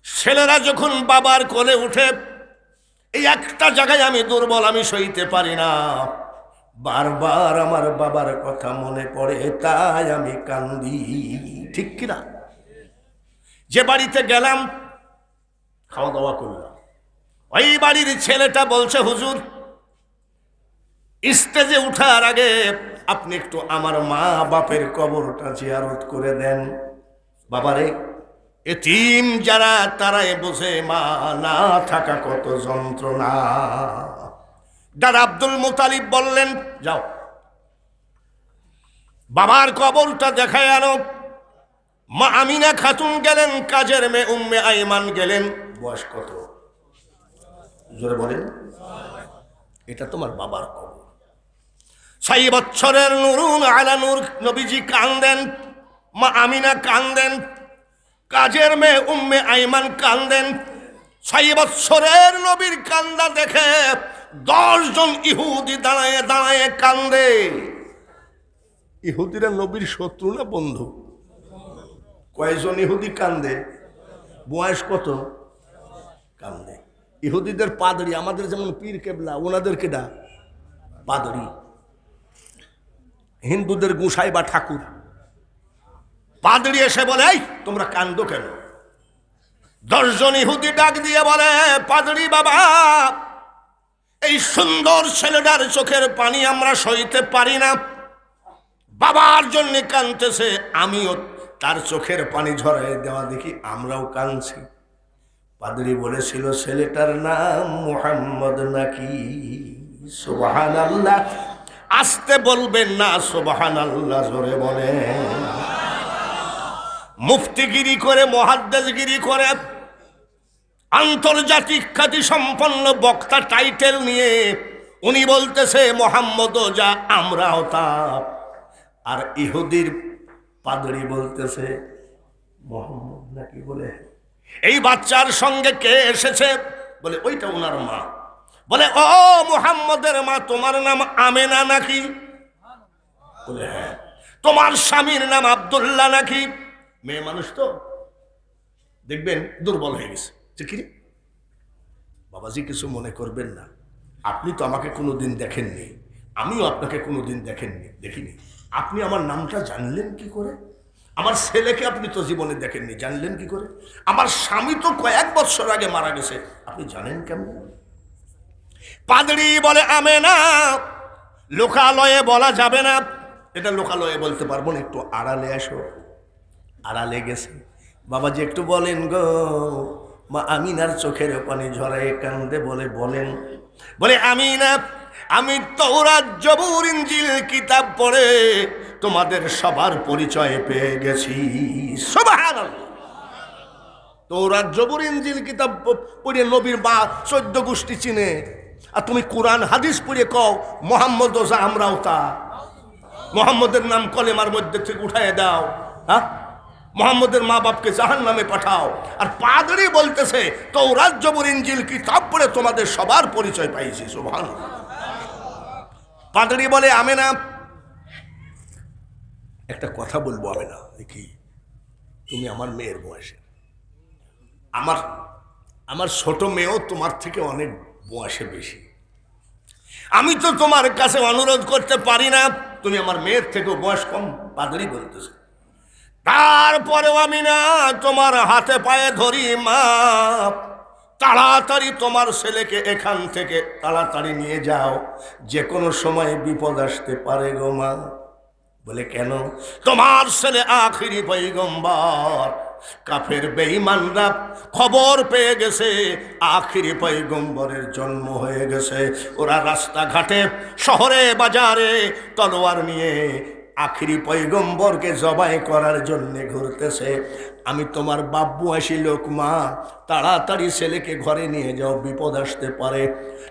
ছেলেরা যখন বাবার কোলে উঠে, এই একটা জায়গায় আমি দুর্বল, আমি সইতে পারি না, বারবার আমার বাবার কথা মনে পড়ে, তাই আমি কান্দি। ঠিক কিনা? যে বাড়িতে গেলাম, খাওয়া দাওয়া করলাম, ওই বাড়ির ছেলেটা বলছে, হুজুর স্টেজে উঠার আগে আপনি একটু আমার মা বাপের কবরটা জিয়ারত করে দেন। বাবারে, এতিম যারা তারাই বোঝে মা না থাকা কত যন্ত্রণা। দাদা আব্দুল মুতালিব বললেন, যাও বাবার কবরটা দেখায় আনো। মা আমিনা খাতুন গেলেন, কাজের মেয়ে উম্মে আইমান গেলেন। বয়স কত? জোরে বলেন। এটা তোমার বাবার কবর। 6 বছরের নুরুন আলা নূর নবীজি কান্দেন, মা আমিনা কান্দেন, কাজের মেয়ে উম্মে আইমান কান্দেন। 6 বছরের নবীর কান্দা দেখে 10 জন ইহুদি দাঁড়ায় দাঁড়ায় কান্দে। ইহুদিরা নবীর শত্রু না বন্ধু? কয়জন ইহুদি কান্দে? বয়স কত? কান্দে। ইহুদিদের পাদরি, আমাদের যেমন পীর কেবলা, ওনাদের কেডা পাদরি। হিন্দুদের গোসাই বা ঠাকুর। পাদরি এসে বলে, এই তোমরা কান্দো কেন? 10 জন ইহুদি ডাক দিয়ে বলে, পাদরি বাবা, এই সুন্দর ছেলেটার চোখের পানি আমরা সইতে পারি না, বাবার জন্য কাঁদতেছে, আমিও তার চোখের পানি ঝরাই দেওয়া দেখি আমরাও কাঁদছি। পাদরি বলেছিল, ছেলেটার নাম মুহাম্মদ নাকি? সুবহানাল্লাহ। আসতে বলবেন না, সুবহানাল্লাহ জোরে বলেন। মুফতিগিরি করে, মুহাদ্দিসগিরি করে, আন্তর্জাতিক খ্যাতি সম্পন্ন বক্তা টাইটেল নিয়ে উনি বলতেছে মোহাম্মদ যা, আমরাও তা। আর ইহুদির পাদরি বলতেছে মোহাম্মদ নাকি বলে। এই বাচ্চার সঙ্গে কে এসেছে? বলে ওইটা ওনার মা। বলে ও মুহাম্মদের মা, তোমার নাম আমেনা নাকি? বলে হ্যাঁ। তোমার স্বামীর নাম আব্দুল্লাহ নাকি? মেয়ে মানুষ তো দেখবেন দুর্বল হয়ে গেছে। কি বাবাজি, কিছু মনে করবেন না, আপনি তো আমাকে কোনোদিন দেখেননি, আমিও আপনাকে কোনোদিন দেখিনি। আপনি আমার নামটা জানলেন কি করে? আমার ছেলেকে আপনি তো জীবনে দেখেননি, জানলেন কি করে? আমার স্বামী তো কয়েক বছর আগে মারা গেছে, আপনি জানেন কেমন? পাদরি বলে, আমেনা লোকালয়ে বলা যাবে না। এটা লোকালয়ে বলতে পারবো না, একটু আড়ালে আসো। আড়ালে গেছে। বাবাজি একটু বলেন গো, মা আমিনার চোখের পানি ঝরায় কান্দে। বলেন। বলে আমিনা, আমি তাওরাত জবুর ইনজিল কিতাব পড়ে তোমাদের সবার পরিচয় পেয়ে গেছি। সুবহানাল্লাহ। তাওরাত জবুর ইনজিল কিতাব পড়ে নবীর মা 14 গোষ্ঠী চিনে, আর তুমি কোরআন হাদিস পড়ে কও মোহাম্মদ যা, আমরাও তা। মোহাম্মদের নাম কলেমার মধ্যে থেকে উঠায় দাও। হ্যাঁ, মোহাম্মদের মা বাপকে জাহান্নামে পাঠাও। আর পাদরি বলতেছে তাওরাত জবুর ইনজিল কিতাব পড়ে তোমাদের সবার পরিচয় পাইছি। সুবহানাল্লাহ। পাদরি বলে, আমেনা একটা কথা বলবো। আমেনা, দেখি তুমি আমার মেয়ের বয়সে, আমার ছোট মেয়েও তোমার থেকে অনেক বয়সে বেশি। আমি তো তোমার কাছে অনুরোধ করতে পারি না, তুমি আমার মেয়ের থেকেও বয়স কম। পাদরি বলতেছে, তারপরেও আমি না তোমার হাতে পায়ে ধরি, মা তাড়াতাড়ি তোমার ছেলেকে এখান থেকে তাড়াতাড়ি নিয়ে যাও, যে কোনো সময় বিপদ আসতে পারে গো মা। বলে কেন? তোমার ছেলে আখিরি পয়গম্বর। কাফের বেঈমানরা খবর পেয়ে গেছে আখিরি পয়গম্বরের জন্ম হয়ে গেছে। ওরা রাস্তাঘাটে, শহরে, বাজারে তলোয়ার নিয়ে আখিরি পয়গম্বরকে জবাই করার জন্য ঘুরতেছে। আমি তোমার বাব্বু আসি লোক, মা তাড়াতাড়ি ছেলেকে ঘরে নিয়ে যাও, বিপদ আসতে পারে।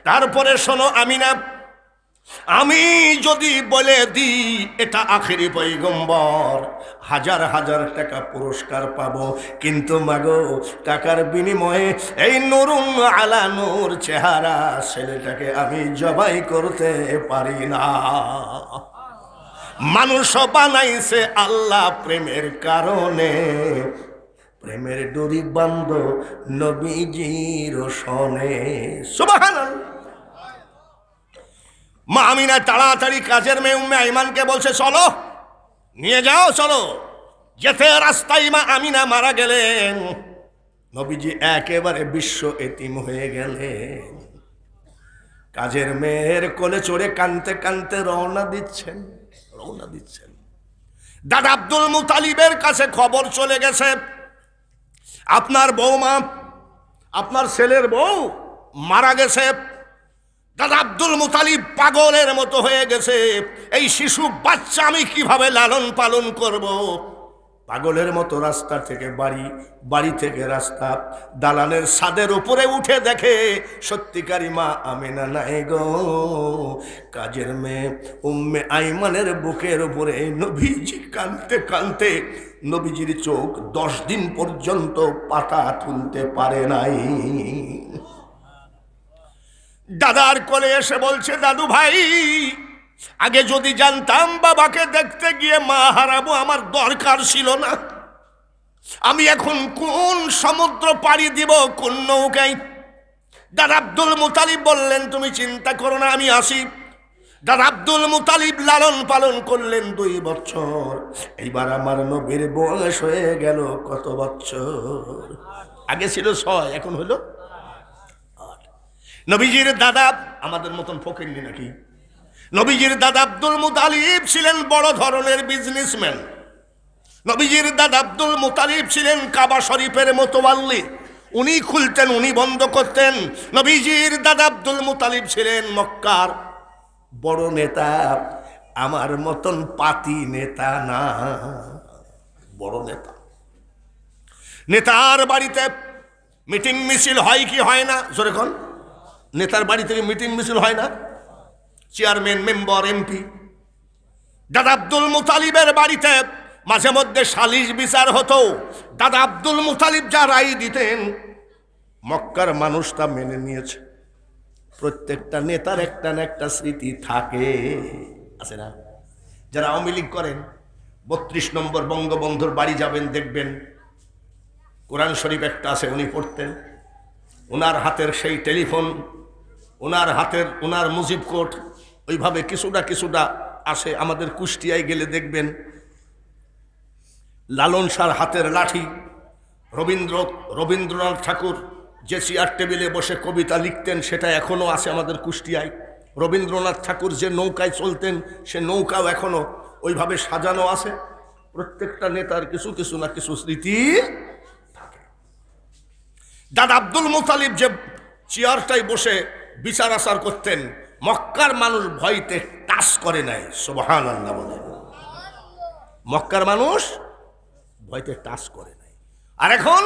তারপরে শোনো আমিনা, আমি যদি বলে দিই এটা আখিরি পয়গম্বর, 1000 টাকা পুরস্কার পাবো, কিন্তু মাগো টাকার বিনিময়ে এই নুরুন আলা নূর চেহারা ছেলেটাকে আমি জবাই করতে পারি না। মানুষ বানাইছে আল্লাহ প্রেমের কারণে, প্রেমের ডোরি বান্ধ নবীজির সনে। সুবহানাল্লাহ। মা আমিনা তাড়াতাড়ি কাজের মেয়ে উম্মে আইমানকে বলছে, চলো নিয়ে যাও, চলো। যেতে রাস্তায় মা আমিনা মারা গেলেন। নবীজি একেবারে বিশ্ব এতিম হয়ে গেলেন। কাজের মেয়ের কোলে চড়ে কানতে কানতে রওনা দিচ্ছেন। দাদা আব্দুল মুতালিবের কাছে খবর চলে গেছে, আপনার বৌমা, আপনার ছেলের বউ মারা গেছে। দাদা আব্দুল মুতালিব পাগলের মতো হয়ে গেছে, এই শিশু বাচ্চা আমি কিভাবে লালন পালন করব। পাগলের মতো রাস্তা থেকে বাড়ি, বাড়ি থেকে রাস্তা, দালানের ছাদের উপরে উঠে দেখে সত্যিকারী মা আমিনা নাই গো। কাজের মেয়ে উম্মে আইমানের বুকের উপরে নবীজি কাঁদতে কাঁদতে, নবীজির চোখ 10 দিন পর্যন্ত পাতা তুলতে পারে নাই। দাদার কোলে এসে বলছে, দাদু ভাই আগে যদি জানতাম বাবাকে দেখতে গিয়ে মা হারাবো, আমার দরকার ছিল না। আমি এখন কোন সমুদ্র পাড়ি দিব, কোন নৌকায়? দাদা আব্দুল মুতালিব বললেন, তুমি চিন্তা করো না, আমি আসি। দাদা আব্দুল মুতালিব লালন পালন করলেন 2 বছর। এইবার আমার নবীর বয়স হয়ে গেল কত বছর? আগে ছিল 6, এখন হলো 8। নবীজির দাদা আমাদের মতন ফকির নাকি? নবীজির দাদা আব্দুল মুতালিব ছিলেন বড় ধরনের বিজনেসম্যান। নবীজির দাদা আব্দুল মুতালিব ছিলেন কাবা শরীফের মোতওয়াল্লি। উনি খুলতেন, উনি বন্ধ করতেন। নবীজির দাদা আব্দুল মুতালিব ছিলেন মক্কার বড় নেতা, আমার মতন পাতি নেতা না, বড় নেতা। নেতার বাড়িতে মিটিং মিছিল হয় কি হয় না? জোরে কোন? নেতার বাড়ি থেকে মিটিং মিছিল হয় না? Chairman, member, MP. দাদা আব্দুল মুতালিবের বাড়িতে মাঝে মধ্যে সালিশ বিচার হতো। দাদা আব্দুল মুতালিব যা রায় দিতেন, মক্কার মানুষ তা মেনে নিয়েছে। প্রত্যেকটা নেতার একটা না একটা স্মৃতি থাকে, আছে না? যারা আওয়ামী লীগ করেন, 32 নম্বর বঙ্গবন্ধুর বাড়ি যাবেন, দেখবেন কোরআন শরীফ একটা আছে, উনি পড়তেন। ওনার হাতের সেই টেলিফোন, ওনার হাতের ওনার মুজিব কোট, ওইভাবে কিছুটা আসে। আমাদের কুষ্টিয়ায় গেলে দেখবেন লালন শাহর হাতের লাঠি। রবীন্দ্রনাথ ঠাকুর যে চেয়ার টেবিলে বসে কবিতা লিখতেন, সেটা এখনও আছে আমাদের কুষ্টিয়ায়। রবীন্দ্রনাথ ঠাকুর যে নৌকায় চলতেন, সে নৌকাও এখনও ওইভাবে সাজানো আছে। প্রত্যেকটা নেতার কিছু না কিছু স্মৃতি থাকে। দাদা আব্দুল মুতালিব যে চেয়ারটায় বসে বিচার আচার করতেন, মক্কার মানুষ ভয়তে টাচ করে নাই। সুবহানাল্লাহ বলেন। মক্কার মানুষ ভয়তে টাচ করে নাই। আর এখন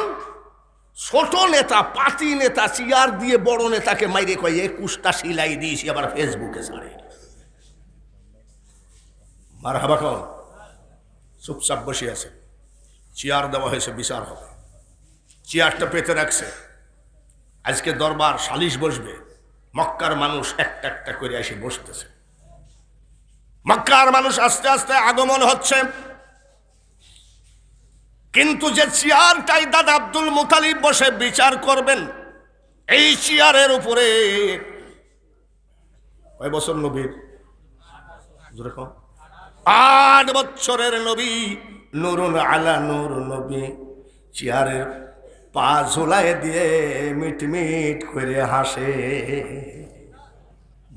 ছোট নেতা, পাতি নেতা চেয়ার দিয়ে বড় নেতাকে মাইরে কয় 21টা সিলাই দিয়েছি, আবার ফেসবুকে ছাড়ে। মারহাবা কন? চুপচাপ বসে আছে, চেয়ার দেওয়া হয়েছে, বিচার হবে। চেয়ারটা পেতে রাখছে, আজকে দরবার সালিশ বসবে। মক্কার মানুষ একটা একটা করে এসে বসতেছে। মক্কার মানুষ আস্তে আস্তে আগমন হচ্ছে। কিন্তু যে চেয়ারটাই দাদা আব্দুল মুতালিব বসে বিচার করবেন, এই চেয়ারের উপরে কয় বছর নবীর? 8 বছরের নবী, নুরুন আলা নূর নবী, চেয়ারের পা ঝুলায় দিয়ে মিটমিট করে হাসে।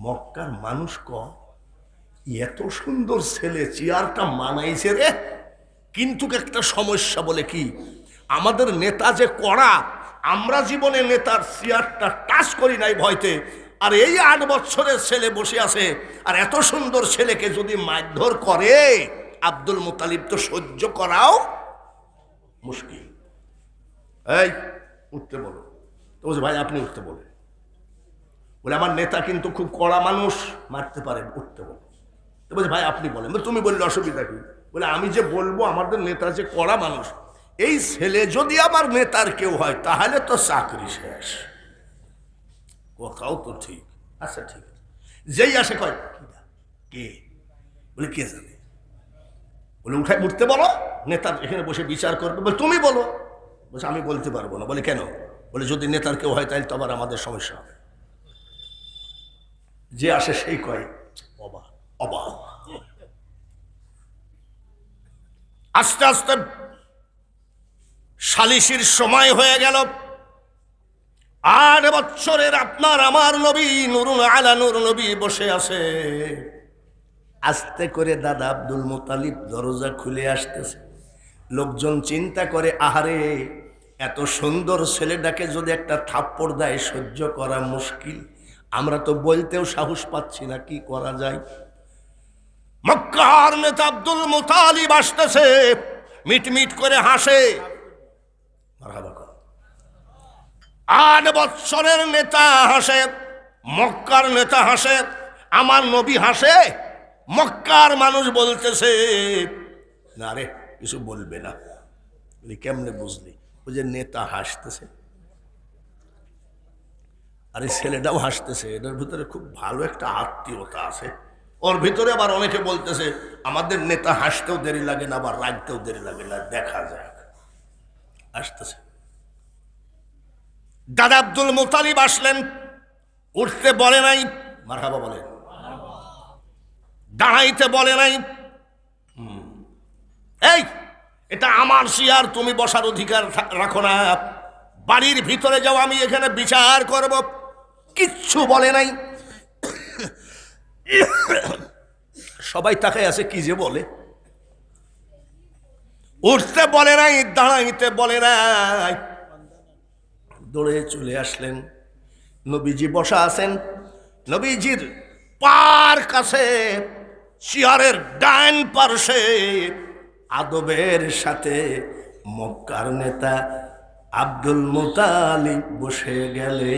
মক্কার মানুষ এত সুন্দর ছেলে, চেয়ারটা মানাইছে রে। কিন্তু একটা সমস্যা, বলে কি, আমাদের নেতা যে কড়া, আমরা জীবনে নেতার চেয়ারটা টাচ করি নাই ভয়তে। আর এই 8 বছরের ছেলে বসে আছে, আর এত সুন্দর ছেলেকে যদি মারধর করে, আব্দুল মুতালিব তো সহ্য করাও মুশকিল। এই উঠতে বলো। তো বলছে, ভাই আপনি উঠতে বলেন। বলে, আমার নেতা কিন্তু খুব কড়া মানুষ, মারতে পারে, উঠতে বলো। তো বলছে, ভাই আপনি বলেন। তুমি বললে অসুবিধা কি? বলে, আমি যে বলবো, আমাদের নেতা যে কড়া মানুষ, এই ছেলে যদি আমার নেতার কেউ হয়, তাহলে তো চাকরি শেষ। কথাও তো ঠিক। আচ্ছা ঠিক আছে। যেই আসে কয়, কে? বলে, কে জানে? বলে, উঠতে বলো, নেতা এখানে বসে বিচার করবে। বলে, তুমি বলো। বলছে, আমি বলতে পারবো না। বলে, কেন? বলে, যদি নেতার কেউ হয়, তাহলে তো আবার আমাদের সমস্যা হবে। যে আসে সেই কয়, অবাক অবাক। আস্তে আস্তে সালিশির সময় হয়ে গেল। 8 বছরের আপনার আমার নবী, নুরুন আলা নূর নবী বসে আছে। আস্তে করে দাদা আব্দুল মুতালিব দরজা খুলে আসতেছে। লোকজন চিন্তা করে, আহারে, এত সুন্দর ছেলেটাকে যদি একটা থাপ্পড় দেয়, সহ্য করা মুশকিল। আমরা তো বলতেও সাহস পাচ্ছি না, কি করা যায়? মক্কার নেতা আব্দুল মুতালিব আসতেছে, মিটমিট করে হাসে। 8 বছরের নেতা হাসে, মক্কার নেতা হাসে, আমার নবী হাসে। মক্কার মানুষ বলতেছে, না রে, কিছু বলবে না। কেমনে বুঝলি? ওই যে নেতা হাসতেছে, আরে ছেলেটাও হাসতেছে, এটার ভিতরে খুব ভালো একটা আত্মীয়তা আছে। ওর ভিতরে আবার অনেকে বলতেছে আমাদের নেতা হাসতেও দেরি লাগে না, আবার রাখতেও দেরি লাগে না, দেখা যাক। আসতেছে দাদা আব্দুল মুতালিব আসলেন, উঠতে বলে নাই, মারহাবা বলেন, দাঁড়াইতে বলে নাই। এই এটা আমার শিয়ার, তুমি বসার অধিকার রাখো না, বাড়ির ভিতরে যাও, আমি এখানে বিচার করব। কিচ্ছু বলে নাই। সবাই তাকায় আছে কি যে বলে। উঠতে বলে নাই, দাঁড়াইতে বলে নাই, দৌড়ে চলে আসলেন। নবীজি বসা আছেন, নবীজির পার কাছে চেয়ারের ডান পার্শ্বে আদবের সাথে মক্কার নেতা আব্দুল মুতালিব বসে গেলে।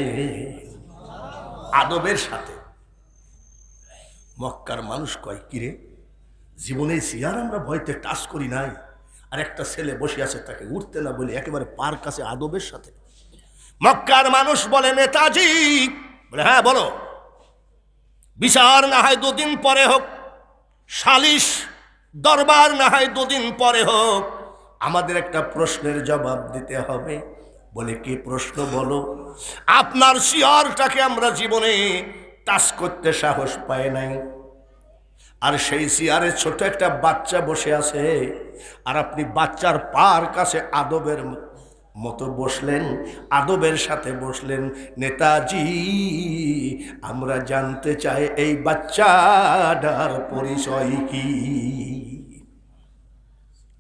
আদবের সাথে। মক্কার মানুষ কয় কিরে, জীবনে চেয়ার আমরা ভয়তে টাচ করি নাই, আর একটা ছেলে বসে আছে তাকে উঠতে না বলে একেবারে পার কাছে আদবের সাথে। মক্কার মানুষ বলে নেতাজি, বলে হ্যাঁ বলো, বিচার না হয় দুদিন পরে হোক, সালিশ দরবার না হয় দুদিন পরে হোক, আমাদের একটা প্রশ্নের জবাব দিতে হবে। বলে কি প্রশ্ন বলো? আপনার চেয়ারটাকে আমরা জীবনে টাচ করতে সাহস পায় নাই, আর সেই চেয়ারে ছোট একটা বাচ্চা বসে আছে, আর আপনি বাচ্চার পার কাছে আদবের মতো বসলেন, আদবের সাথে বসলেন। নেতাজি, আমরা জানতে চাই এই বাচ্চাটার পরিচয় কি?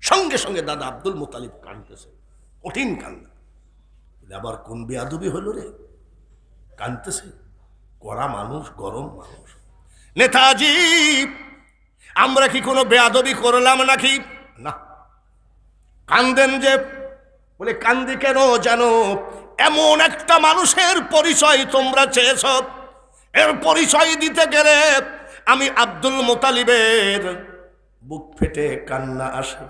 সঙ্গে সঙ্গে দাদা আব্দুল মুতালিব কাঁদতেছে, কঠিন কান্না। আবার কোন বেয়াদবি হলো রে, কাঁদতেছে। কড়া মানুষ, গরম মানুষ। নেতাজি, আমরা কি কোনো বেয়াদবি করলাম নাকি? না। কান্দেন যে? বলে কান্দি কেন জানো? এমন একটা মানুষের পরিচয় তোমরা চেয়েছ, এর পরিচয় দিতে গেলে আমি আব্দুল মুতালিবের বুক ফেটে কান্না আসে।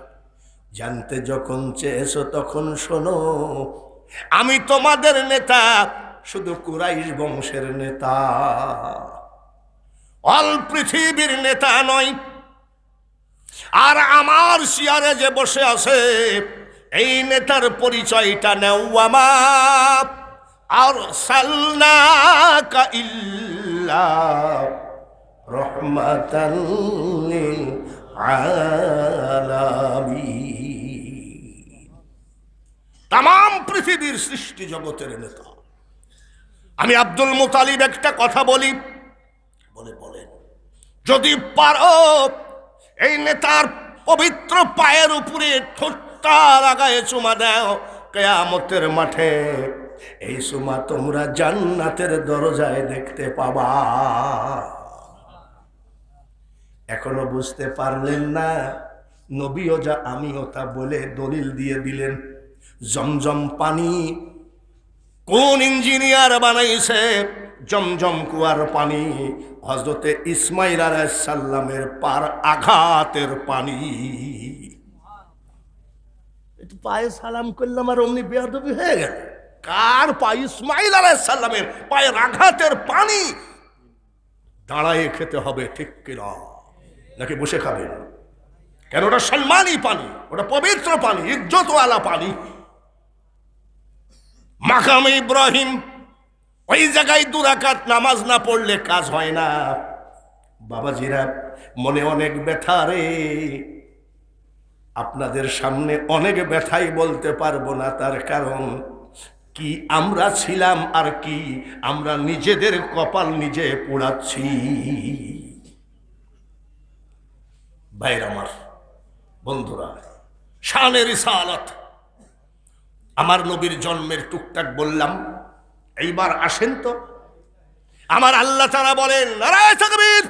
জানতে যখন চেয়েছ তখন শোনো, আমি তোমাদের নেতা শুধু কুরাইশ বংশের নেতা, অল পৃথিবীর নেতা নয়। আর আমার চেয়ারে যে বসে আছে এই নেতার পরিচয়টা নেও আমার। আর সাল্লাকা ইল্লা রাহমাতাল লিল আলামিন, তাম পৃথিবীর সৃষ্টি জগতের নেতা। আমি আব্দুল মুতালিব একটা কথা বলি। বলে বলেন, যদি পারো এই নেতার পবিত্র পায়ের উপরে ঠোঁটটা লাগায় চুমা দাও, কিয়ামতের মাঠে এই চুমা তোমরা জান্নাতের দরজায় দেখতে পাবা। এখনো বুঝতে পারলেন না? নবীও যা আমিও তা বলে দলিল দিয়ে দিলেন। জমজম পানি কোন ইঞ্জিনিয়ার বানাইছে? জমজম কুয়ার পানি হযরতে ইসমাইল আলাইহিস সালামের পার আঘাতের পানি। একটু পায়ে সালাম করলাম আর অমনি বেয়াদবি হয়ে গেল। কার পায়ে? ইসমাইল আলাইহিস সালামের পায়ের আঘাতের পানি। দাঁড়ায় খেতে হবে, ঠিক কিনা? নাকি বসে খাবেন? কেন? ওটা সম্মানী পানি, ওটা পবিত্র পানি, ইজ্জতওয়ালা পানি। মাকামে ইব্রাহিম, ওই জায়গায় 2 রাকাত নামাজ না পড়লে কাজ হয় না। বাবাজিরা, মনে অনেক ব্যথা রে, আপনাদের সামনে অনেক ব্যথাই বলতে পারবো না। তার কারণ কি, আমরা ছিলাম আর কি আমরা নিজেদের কপাল নিজে পোড়াচ্ছি। ভাইর আমার, বন্ধুরা, শানে রিসালাত, আমার নবীর জন্মের টুকটাক বললাম। এইবার আসেন তো, আমার আল্লাহ তাআলা বলেন নারায়ে তাকবীর,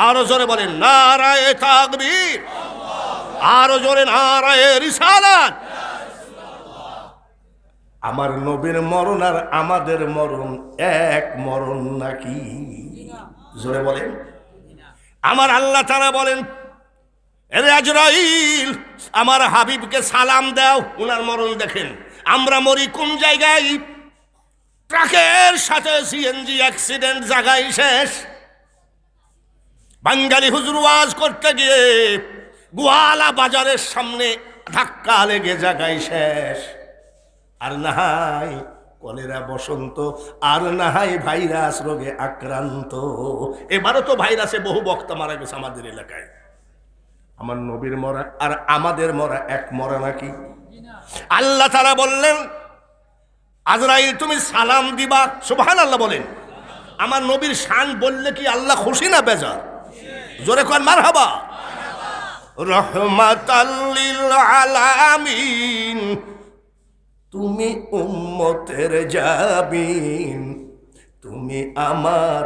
আরো জোরে বলেন নারায়ে তাকবীর, আরো জোরে নারায়ে রিসালাত। আমার নবীর মরণ আর আমাদের মরণ এক মরণ নাকি? জোরে বলেন। আমার আল্লাহ তাআলা বলেন, এরে আজরাইল, আমার হাবিবকে সালাম দাও, উনার মরণ দেখেন। আমরা মরি কোন জায়গায়? ট্রাকের সাথে সিএনজি অ্যাক্সিডেন্ট, জায়গায় শেষ। বাঙালি হুজুর ওয়াজ করতে গিয়ে গোয়ালা বাজারের সামনে ধাক্কা লেগে জায়গায় শেষ। আর না হয় কলেরা বসন্ত, আর না হয় ভাইরাস রোগে আক্রান্ত। এবারও তো ভাইরাসে বহু বক্তা মারা গেছে আমাদের এলাকায়। আমার নবীর মরা আর আমাদের মরা এক মরা নাকি? আল্লাহ তাআলা বললেন, আজরাইল তুমি সালাম দিবা। সুবহানাল্লাহ বলেন। আমার নবীর শান বললে কি আল্লাহ খুশি না বেজার? জোরে কোন মারহাবা। রহমাতাল লিল আলামিন, তুমি উম্মতের জাবিন, তুমি আমার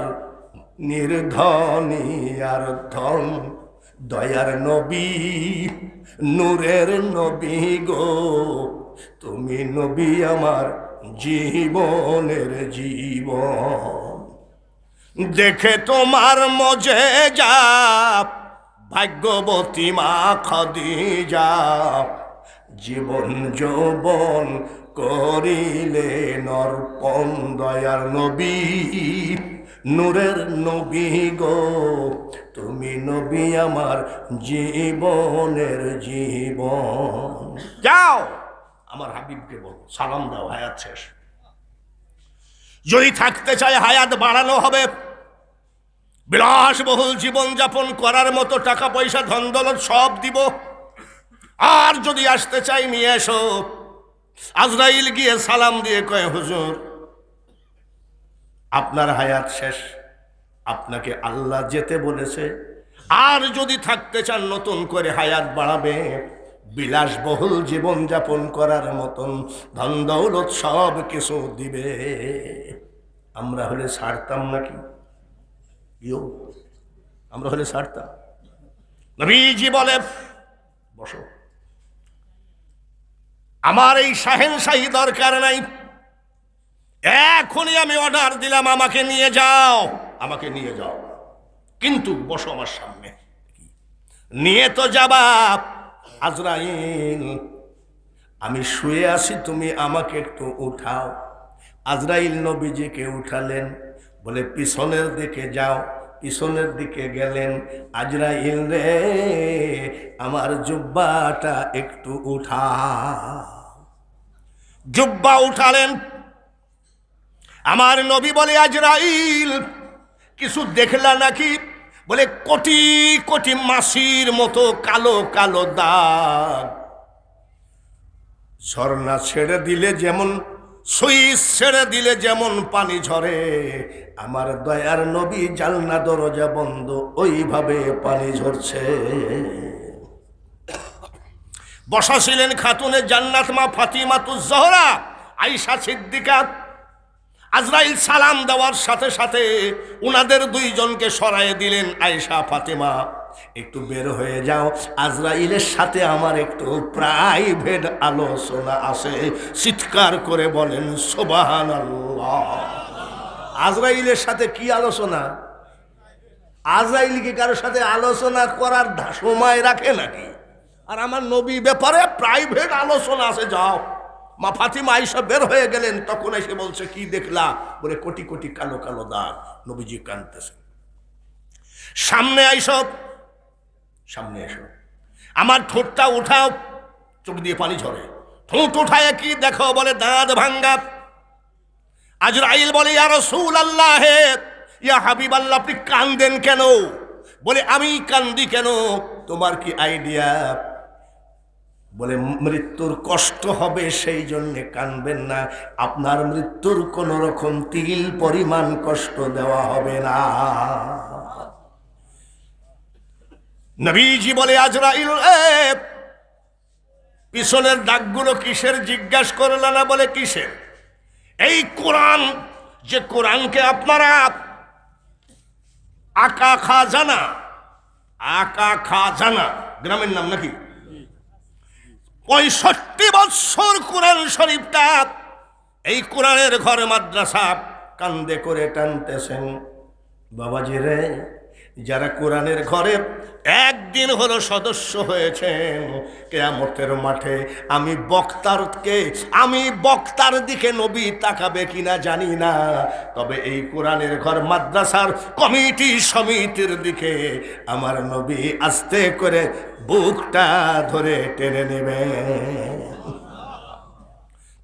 নির্ধনী আর ধন, দয়ার নবী, নূরের নবী গো, তুমি নবী আমার জীবনের জীবন। দেখে তোমার মজেজা ভাগ্যবতী মা খাদিজা, জীবন যৌবন করিলে নরপণ, দয়ার নবী, নূরের নবী গো, তুমি নবী আমার জীবনের জীবন। যাও আমার হাবিবকে বলো সালাম দাও, হায়াত শেষ। যদি থাকতে চাই হায়াত বাড়ানো হবে, বিলাসবহুল জীবন যাপন করার মতো টাকা পয়সা ধন দৌলত সব দিব। আর যদি আসতে চাই নিয়ে এসো। আজরাইল গিয়ে সালাম দিয়ে কয়, হুজুর আপনার হায়াত শেষ, আপনাকে আল্লাহ যেতে বলেছে। আর যদি থাকতে চান নতুন করে হায়াত বাড়াবে, বিলাসবহুল জীবন যাপন করার মতন ধন দৌলত সব কিছু দিবে। আমরা হলে ছাড়তাম নাকি? আমরা হলে ছাড়তাম? নবীজি বলে, বসো, আমার এই শাহেনশাহী দরকার নাই, এখনই আমি অর্ডার দিলাম আমাকে নিয়ে যাও, আমাকে নিয়ে যাও, কিন্তু বসো আমার সামনে। নিয়ে তো যাবা। আজরাইল আমি শুয়ে আছি, তুমি আমাকে একটু উঠাও। আজরাইল নবীজিকে উঠালেন, বলে পিছনের দিকে যাও। পিছনের দিকে গেলেন। আজরাইল রে আমার জুব্বাটা একটু উঠা। জুব্বা উঠালেন। আমার নবী বলে, আজরাইল কিছু দেখলা নাকি? বলে, কোটি কোটি মাছির মতো কালো কালো দাগ। ঝর্ণা ছেড়ে দিলে যেমন, সুইচ ছেড়ে দিলে যেমন পানি ঝরে, আমার দয়ার নবী জালনা দরজা বন্ধ, ওইভাবে পানি ঝরছে। বসা ছিলেন খাতুনে জান্নাত মা ফাতিমাতুজ জহরা, আয়েশা সিদ্দিকা। আজরাইল সালাম দেওয়ার সাথে সাথে উনাদের দুইজনকে সরায়ে দিলেন। আয়েশা, ফাতেমা একটু বের হয়ে যাও, আজরাইলের সাথে আমার একটু প্রাইভেট আলোচনা আছে। চিৎকার করে বলেন সুবহানাল্লাহ। আজরাইলের সাথে কি আলোচনা? আজরাইল কি কারোর সাথে আলোচনা করার সময় রাখে নাকি? আর আমার নবী ব্যাপারে প্রাইভেট আলোচনা আছে, যাও। মা ফাতিমা আয়েশা বের হয়ে গেলেন, তখন এসে বলছে, কি দেখলা? বলে, কোটি কোটি কালো কালো দাগ। নবীজি কাঁদতেছে। সামনে আইসো, সামনে এসো, আমার ঠোঁটটা উঠাও। চোখ দিয়ে পানি ঝরে। ঠোঁট উঠায় কি দেখো? বলে, দাঁত ভাঙ্গা। আজরাইল বলে, ইয়া রাসূলুল্লাহ, ইয়া হাবিবাল্লাহ, আপনি কান্দেন কেন? বলে, আমি কান্দি কেন? তোমার কি আইডিয়া? বলে, মৃত্যুর কষ্ট হবে সেই জন্যে কানবেন না, আপনার মৃত্যুর কোন রকম তিল পরিমাণ কষ্ট দেওয়া হবে না। নবীজি বলে, আজরাইল পিছনের দাগগুলো কিসের? জিজ্ঞাসা করল না। বলে, কিসের? এই কোরআন, যে কোরআনকে আপনারা আকা খাজানা, আকা খাজানা গ্রামের নাম নাকি, 65 বৎসর কোরআন শরীফটা, এই কোরআনের ঘরে মাদ্রাসা, কান্দে করে টানতেছেন। বাবাজি রে, যারা কোরআনের ঘরে একদিন হলো সদস্য হয়েছেন, কিয়ামতের মাঠে আমি বক্তার দিকে নবী তাকাবে কিনা জানি না, তবে এই কোরআনের ঘর মাদ্রাসার কমিটি সমিতির দিকে আমার নবী আস্তে করে বুকটা ধরে টেনে নেবে।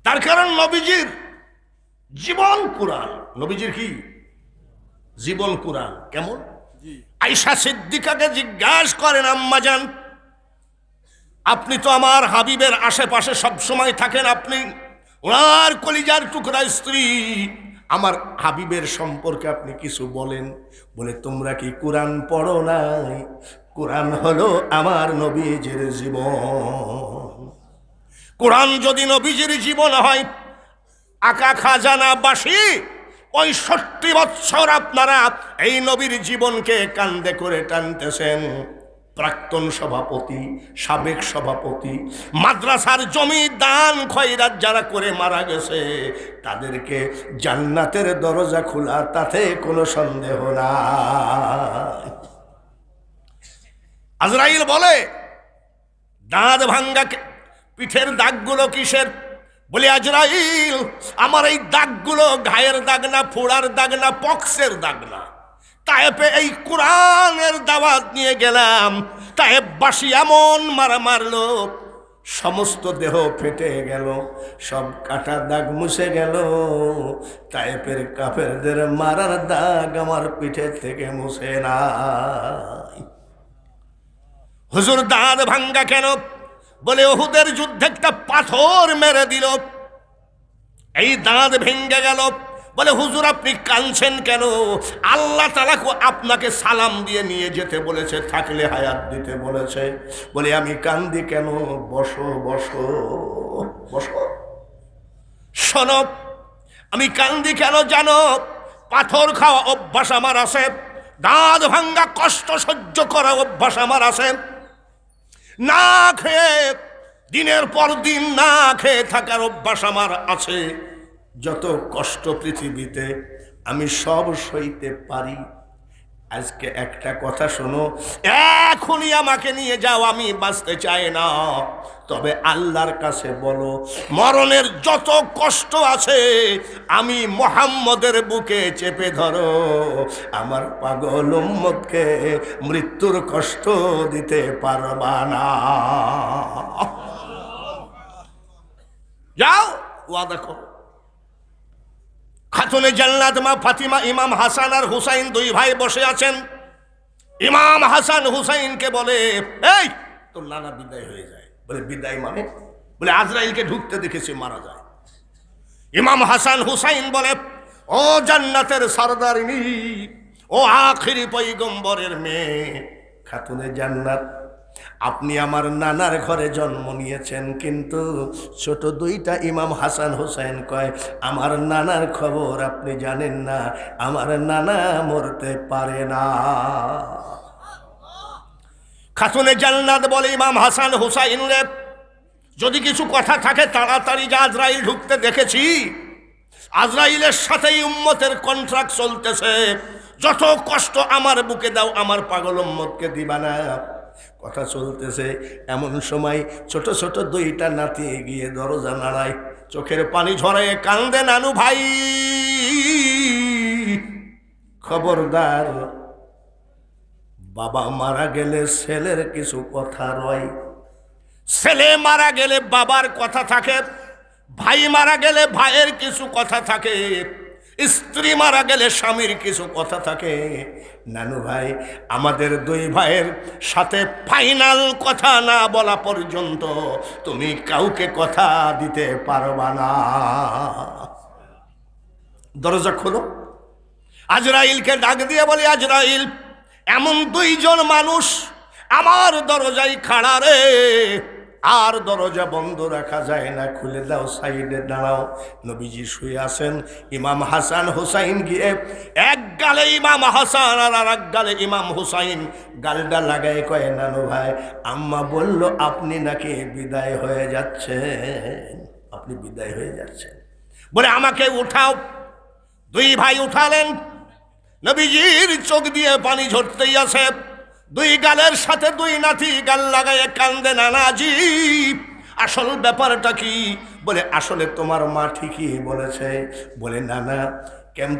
তার কারণ নবীজির জীবন কোরআন। নবীজির কি জীবন কোরআন। কেমন? আয়েশা সিদ্দিকাকে জিজ্ঞাসা করেন, আম্মাজান আপনি তো আমার হাবিবের আশেপাশে সব সময় থাকেন, আপনি ওনার কলিজার টুকরা স্ত্রী, আমার হাবিবের সম্পর্কে আপনি কিছু বলেন। বলে, তোমরা কি কোরআন পড়ো নাই? কোরআন হলো আমার নবীজির জীবন। কোরআন যদি নবীজির জীবন হয়, আকা খাজানাবাসী 65 বৎসর আপনারা এই নবীর জীবনকে কান্দে করে টানতেছেন। প্রাক্তন সভাপতি, সাবেক সভাপতি, মাদ্রাসার জমি দান খয়রাত যারা করে মারা গেছে, তাদেরকে জান্নাতের দরজা খোলা, তাতে কোনো সন্দেহ নাই। আজরাইল বলে, দাঁত ভাঙ্গা পিঠের দাগগুলো কিসের? বলে, আজরাইল আমার এই দাগগুলো ঘায়ের দাগ না, ফোড়ার দাগ না, পক্সের দাগ না। তায়েফে এই কোরআনের দাওয়াত নিয়ে গেলাম, তায়েফবাসী এমন মারা মারলো, সমস্ত দেহ ফেটে গেল, সব কাটা দাগ মুছে গেল। তায়েফের কাফেরদের মারার দাগ আমার পিঠের থেকে মুছে নাই। হুজুর দাঁত ভাঙ্গা কেন? বলে, উহুদের যুদ্ধে একটা পাথর মেরে দিল, এই দাঁত ভেঙে গেল। বলে, হুজুর আপনি কাঁদছেন কেন? আল্লাহ তাআলা আপনাকে সালাম দিয়ে নিয়ে যেতে বলেছে, থাকলে হায়াত দিতে বলেছে। বলে, আমি কান্দি কেন? বসো বসো বসো। শোনো, আমি কান্দি কেন জানো? পাথর খাওয়া অভ্যাস আমার আছে, দাঁত ভাঙ্গা কষ্ট সহ্য করা অভ্যাস আমার আছে। না খেয়ে দিনের পর দিন না খেয়ে থাকার অভ্যাস আমার আছে। যত কষ্ট পৃথিবীতে আমি সব সইতে পারি। আজকে একটা কথা শোনো, এখনই আমাকে নিয়ে যাও, আমি বাঁচতে চাই না। তবে আল্লাহর কাছে বলো, মরণের যত কষ্ট আছে আমি মুহাম্মদের বুকে চেপে ধরো, আমার পাগল উম্মতকে মৃত্যুর কষ্ট দিতে পারবা না। যাও, ওয়াদা করো। খাতুনে জান্নাত মা ফাতিমা, ইমাম হাসান আর হুসাইন দুই ভাই বসে আছেন। ইমাম হাসান হুসাইনকে বলে, এই তোর নানা বিদায় হয়ে যায়। বলে, বিদায় মানে? বলে, আজরাইলকে ঢুকতে দেখেছি, মারা যায়। ইমাম হাসান হুসাইন বলে, ও জান্নাতের সরদারিনী, ও আখিরি পয়গম্বরের মেয়ে খাতুনে জান্নাত, আপনি আমার নানার ঘরে জন্ম নিয়েছেন, কিন্তু ছোট দুইটা ইমাম হাসান হুসাইন কয়, আমার নানার খবর আপনি জানেন না, আমার নানা মরতে পারে না। খাতুনে জান্নাত বলে, ইমাম হাসান হুসাইন রে, যদি কিছু কথা থাকে তাড়াতাড়ি যা, আজরাইল ঢুকতে দেখেছি। আজরাইলের সাথেই উম্মতের কন্ট্রাক্ট চলতেছে, যত কষ্ট আমার বুকে দাও, আমার পাগল উম্মতকে দিবা না। কথা চলতেছে, এমন সময় ছোট ছোট দুইটা নাতি গিয়ে দরজা নাড়ায়, চোখের পানি ঝরায় কান্দে, নানু ভাই খবরদার, বাবা মারা গেলে ছেলের কিছু কথা রয়, ছেলে মারা গেলে বাবার কথা থাকে, ভাই মারা গেলে ভাইয়ের কিছু কথা থাকে, স্ত্রী মারা গেলে স্বামীর কিছু কথা থাকে। নানু ভাই, আমাদের দুই ভাইয়ের সাথে ফাইনাল কথা না বলা পর্যন্ত তুমি কাউকে কথা দিতে পারবা না। দরজা খোলো। আজরাইলকে ডাক দিয়ে বলি, আজরাইল, এমন দুইজন মানুষ আমার দরজায় খাড়া রে, আর দরজা বন্ধ রাখা যায় না, খুলে দাও, সাইডে দাঁড়াও। নবীজি শুয়ে আছেন, ইমাম হাসান হুসাইন গিয়ে এক গালে ইমাম হাসান আর এক গালে ইমাম হুসাইন গালটা লাগায় কয়, নানু ভাই, আম্মা বলল আপনি নাকি বিদায় হয়ে যাচ্ছেন, আপনি বিদায় হয়ে যাচ্ছেন। বলে, আমাকে উঠাও। দুই ভাই উঠালেন, নবীজির চোখ দিয়ে পানি ঝরতেই আছে, দুই গালের সাথে দুই নাথি গাল লাগায় কান্দে নানাজি। আসল ব্যাপারটা কি? বলে আসলে তোমার মা ঠিকই বলেছে। বলে নানা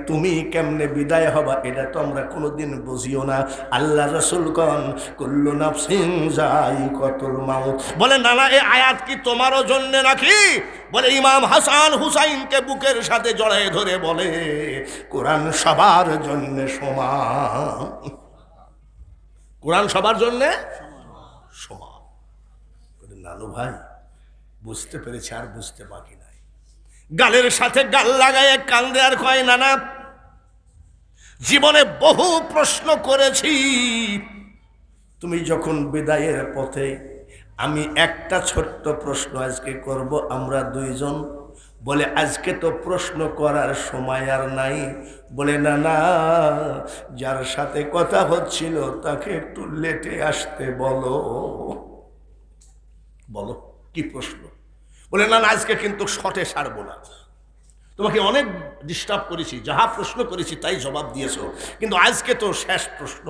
তুমি কেমনে বিদায় হবা এটা তো আমরা কোনোদিন বুঝিও না। আল্লাহ রাসূল কন কুল্লু নাফসিন যায়িকাতুল মাউত। বলে নানা এই আয়াত কি তোমারও জন্য নাকি? বলে ইমাম হাসান হুসাইনকে বুকের সাথে জড়ায় ধরে বলে কোরআন সবার জন্য সমান, কোরআন সবার জন্য সমান। নানু ভাই বুঝতে পেরেছে, আর বুঝতে বাকি নাই। গালের সাথে গাল লাগায় কান্দে আর কয় নানা জীবনে বহু প্রশ্ন করেছি, তুমি যখন বিদায়ের পথে, আমি একটা ছোট্ট প্রশ্ন আজকে করব আমরা দুইজন। বলে আজকে তো প্রশ্ন করার সময় আর নাই। বলে না না, যার সাথে কথা হচ্ছিল তাকে একটু লেটে আসতে বলো। বলো কি প্রশ্ন? বলে না না আজকে কিন্তু শর্টে সারবো না, তোমাকে অনেক ডিস্টার্ব করেছি, যাহা প্রশ্ন করেছি তাই জবাব দিয়েছো, কিন্তু আজকে তো শেষ প্রশ্ন।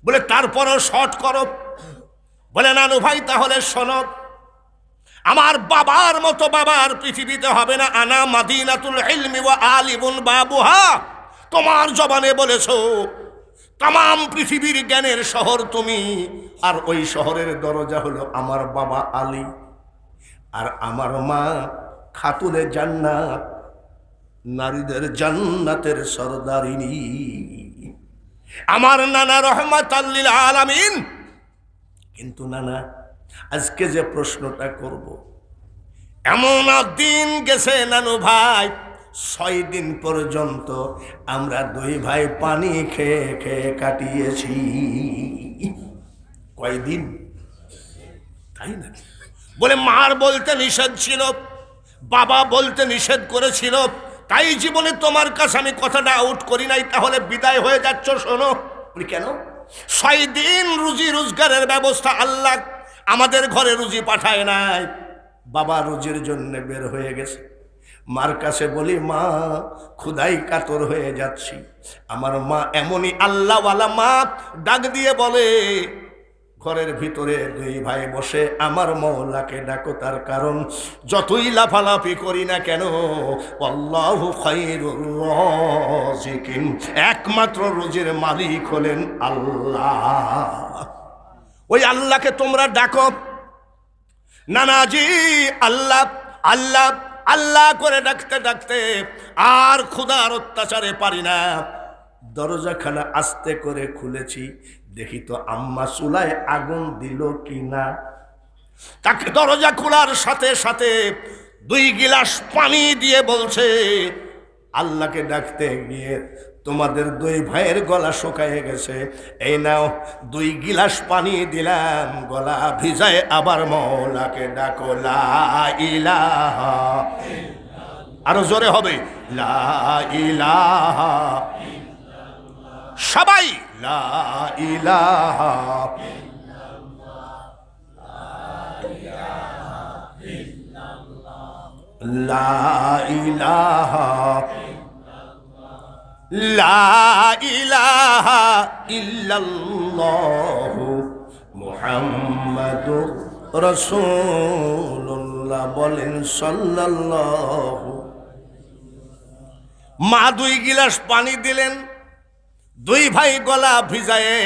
বলে তারপরও শর্ট করো। বলে নানু ভাই তাহলে শোনো, আমার বাবার মতো বাবার পৃথিবীতে হবে না। আনা মাদিনাতুল ইলমি ওয়া আলিমুন বাবুহা। তোমার জবানে বলেছো তাম পৃথিবীর জ্ঞানের শহর তুমি, আর ওই শহরের দরজা হলো আমার বাবা আলী, আর আমার মা খাতুনে জান্নাত, নারীদের জান্নাতের সরদারিনী। আমার নানা রহমাতাল লিল আলামিন। কিন্তু নানা আজকে যে প্রশ্নটা করব, এমন দিন গেছে নানু ভাই 6 দিন পর্যন্ত আমরা দুই ভাই পানি খেয়ে খেয়ে কাটিয়েছি। কয়দিন? তাই না? বলে মার বলতে নিষেধ ছিল, বাবা বলতে নিষেধ করেছিল, তাই জীবনে তোমার কাছে আমি কথাটা আউট করি নাই। তাহলে বিদায় হয়ে যাচ্ছ, শোনো। বলি কেন? 6 দিন রুজি রোজগারের ব্যবস্থা আল্লাহ আমাদের ঘরে রুজি পাঠায় নাই, বাবা রুজির জন্য বের হয়ে গেছে। মার কাছে বলি মা ক্ষুধাই কাতর হয়ে যাচ্ছি। আমার মা এমনই আল্লাহওয়ালা মা, ডাক দিয়ে বলে ঘরের ভিতরে দুই ভাই বসে আমার মওলাকে ডাকো, তার কারণ যতই লাফালাফি করি না কেন আল্লাহু খায়রুর রাযিকিন, একমাত্র রুজির মালিক হলেন আল্লাহ। ওই আল্লাহকে তোমরা ডাকো। নানাজি আল্লাহ আল্লাহ আল্লাহ করে ডাকতে ডাকতে আর ক্ষুধার অত্যাচারে পারি না, দরজাখানা আস্তে করে খুলেছি, দেখি তো আম্মা চুলায় আগুন দিল কিনা। তাকে দরজা খোলার সাথে সাথে 2 গিলাস পানি দিয়ে বলছে আল্লাহকে ডাকতে গিয়ে তোমাদের 2 ভাইয়ের গলা শুকায়ে গেছে, এই নাও 2 গিলাস পানি দিলাম, গলা ভিজায় আবার মওলাকে ডাকো। লা ইলাহা, আরো জোরে হবে, লা ইলাহা। সবাই লা ইলাহা, লা ইলাহা, লা ইলাহা ইল্লাল্লাহু মুহাম্মাদুর রাসূলুল্লাহ। বলেন সাল্লাল্লাহু। মা 2 গিলাস পানি দিলেন, 2 ভাই গলা ভিজায়ে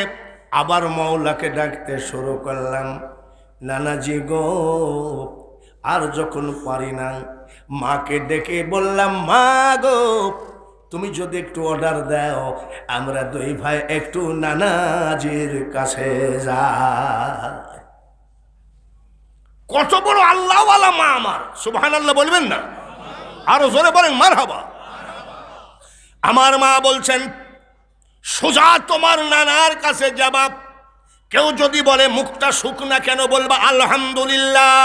আবার মওলাকে ডাকতে শুরু করলাম। নানাজি গো, আর যখন পারি না মাকে ডেকে বললাম মা গো তুমি যদি একটু অর্ডার দাও, আমরা 2 ভাই একটু নানাজির কাছে যাই। কত বড় আল্লাহওয়ালা মা আমার, সুবহানাল্লাহ বলবেন না? আরো জোরে বলেন মারহাবা। আমার মা বলছেন সোজা তোমার নানার কাছে যাবা, কেউ যদি বলে মুখটা শুকনা কেন, বলবা আলহামদুলিল্লাহ।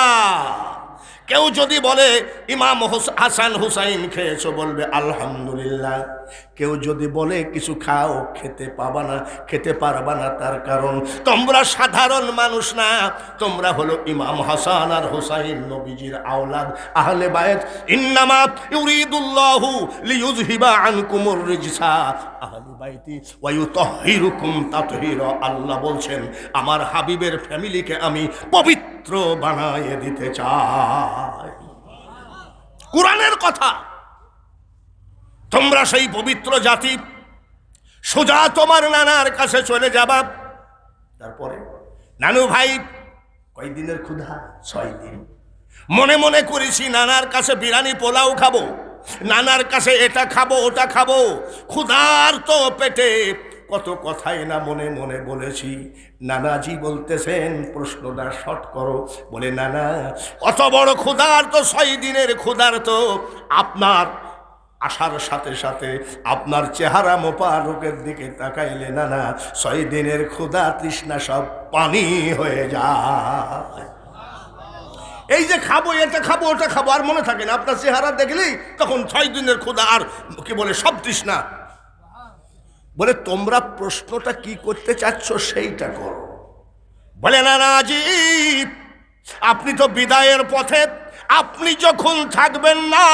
কেউ যদি বলে ইমাম হাসান হুসাইন খেয়েছো, বলবে আলহামদুলিল্লাহ। কেউ যদি বলে কিছু খাও, খেতে পারবা না, তার কারণ তোমরা সাধারণ মানুষ না, তোমরা হলো ইমাম হাসান আর হুসাইন, নবীজির আওলাদ, আহলে বায়ত। ইন্নামা ইউরিদুল্লাহু লিইয়ুযহিবা আনকুমুর রিজসা আহলি বাইতি ওয়া ইউতাহহিরুকুম তাতহীরা। আল্লাহ বলছেন আমার হাবিবের ফ্যামিলিকে আমি পবিত্র বানায় দিতে চাই। কুরআনের কথা। তোমরা সেই পবিত্র জাতি, সোজা তোমার নানার কাছে চলে যাবা। তারপরে নানু ভাই কয়দিনের ক্ষুধা? 6 দিন। মনে মনে করেছি নানার কাছে বিরিয়ানি পোলাও খাবো, নানার কাছে এটা খাবো ওটা খাবো, ক্ষুধার তো পেটে কত কথাই না মনে মনে বলেছি। নানাজি বলতেছেন প্রশ্নটা শর্ট করো। বলে নানা অত বড় ক্ষুধার তো 6 দিনের ক্ষুধার তো আপনার আসার সাথে সাথে আপনার চেহারা মোবারকের দিকে তাকাইলে নানা 6 দিনের ক্ষুধা তৃষ্ণা সব পানি হয়ে যায়। এই যে খাবো এটা খাবো ওটা খাবো আর মনে থাকে না, আপনার চেহারা দেখলেই তখন 6 দিনের ক্ষুধা আর কি বলে সব তৃষ্ণা। বলে তোমরা প্রশ্নটা কি করতে চাচ্ছ সেইটা করো। বলে নানাজি আপনি তো বিদায়ের পথে, আপনি যখন থাকবেন না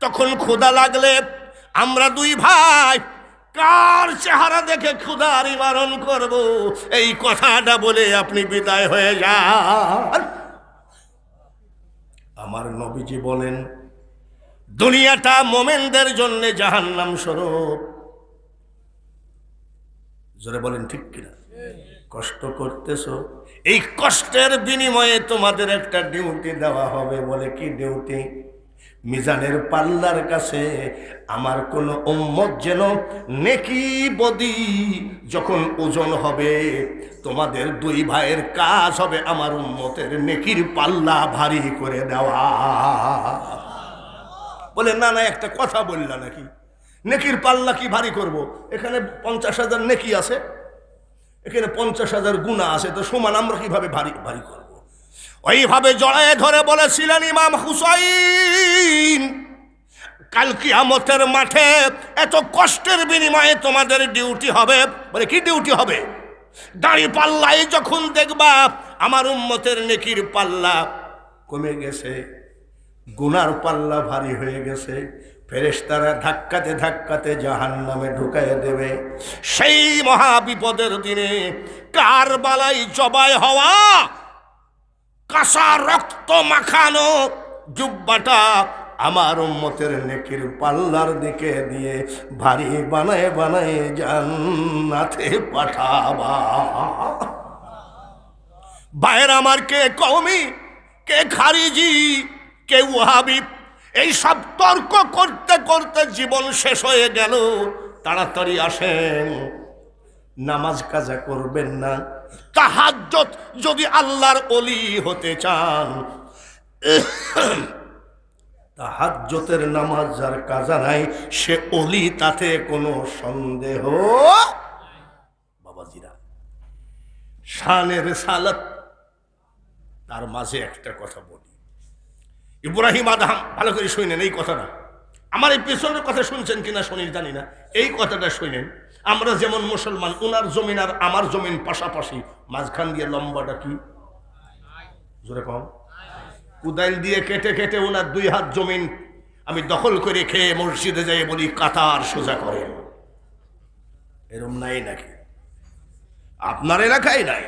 তখন ক্ষুধা লাগলে আমরা 2 ভাই কার চেহারা দেখে ক্ষুধার নিবারণ করব, এই কথাটা বলে আপনি বিদায় হয়ে যান। আমার নবীজি বলেন দুনিয়াটা মোমেনদের জন্য জাহান্নাম স্বরূপ। জোরে বলেন ঠিক কিনা? কষ্ট করতেছো, এই কষ্টের বিনিময়ে তোমাদের একটা ডিউটি দেওয়া হবে। বলে কি ডিউটি? মিজানের পাল্লার কাছে আমার কোন উম্মত যেন নেকি বদি যখন ওজন হবে, তোমাদের 2 ভাইয়ের কাজ হবে আমার উম্মতের নেকির পাল্লা ভারী করে দেওয়া। বলে না না একটা কথা বললা নাকি, নেকির পাল্লা কি ভারী করব? এখানে 50,000 নেকি আছে, এখানে 50,000 গুনাহ আছে, তো সমান আমরা কিভাবে ভারী করব? ওইভাবে জড়ায় ধরে বলেছিলেন ইমাম হুসাইন কাল কিয়ামতের মাঠে এত কষ্টের বিনিময়ে তোমাদের ডিউটি হবে। বলে কি ডিউটি হবে? দাড়ি পাল্লায় যখন দেখবা আমার উম্মতের নেকির পাল্লা কমে গেছে, গুনার পাল্লা ভারী হয়ে গেছে, ফেরেশতারা ধাক্কাতে ধাক্কাতে জাহান্নামে ঢুকাইয়া দেবে। সেই মহা বিপদের দিনে কারবালায় জবাই হওয়া কাঁচা রক্ত মাখানো জুব্বাটা আমার উম্মতের নেকির পাল্লার দিকে দিয়ে ভারী বানায় বানায় জান্নাতে পাঠাবা। ভাইয়ের আমার, কে কওমি, কে খারিজি, কে ওয়াহাবি, এই সব তর্ক করতে করতে জীবন শেষ হয়ে গেল। তাড়াতাড়ি আসেন, নামাজ কাজা করবেন না। তাহাজ্জুদ যদি আল্লাহর ওলি হতে চান, তাহাজ্জুদের নামাজ যার কাজা নাই সে ওলি, তাতে কোনো সন্দেহ। বাবাজিরা শানে রিসালাত, তার মাঝে একটা কথা বলি। ইব্রাহিম আদম, ভালো করে শুনেন এই কথাটা। আমার এই পেছনের কথা শুনছেন কিনা শুনি জানি না, এই কথাটা শুনেন। আমরা যেমন মুসলমান, ওনার জমিন আর আমার জমিন পাশাপাশি, মাঝখান দিয়ে লম্বাটা কি জোরে কম, কুদাইল দিয়ে কেটে কেটে ওনার 2 হাত জমিন আমি দখল করে খেয়ে মসজিদে যাই বলি কাতার সোজা করেন। এরম নাই নাকি? আপনার এলাকায় নাই?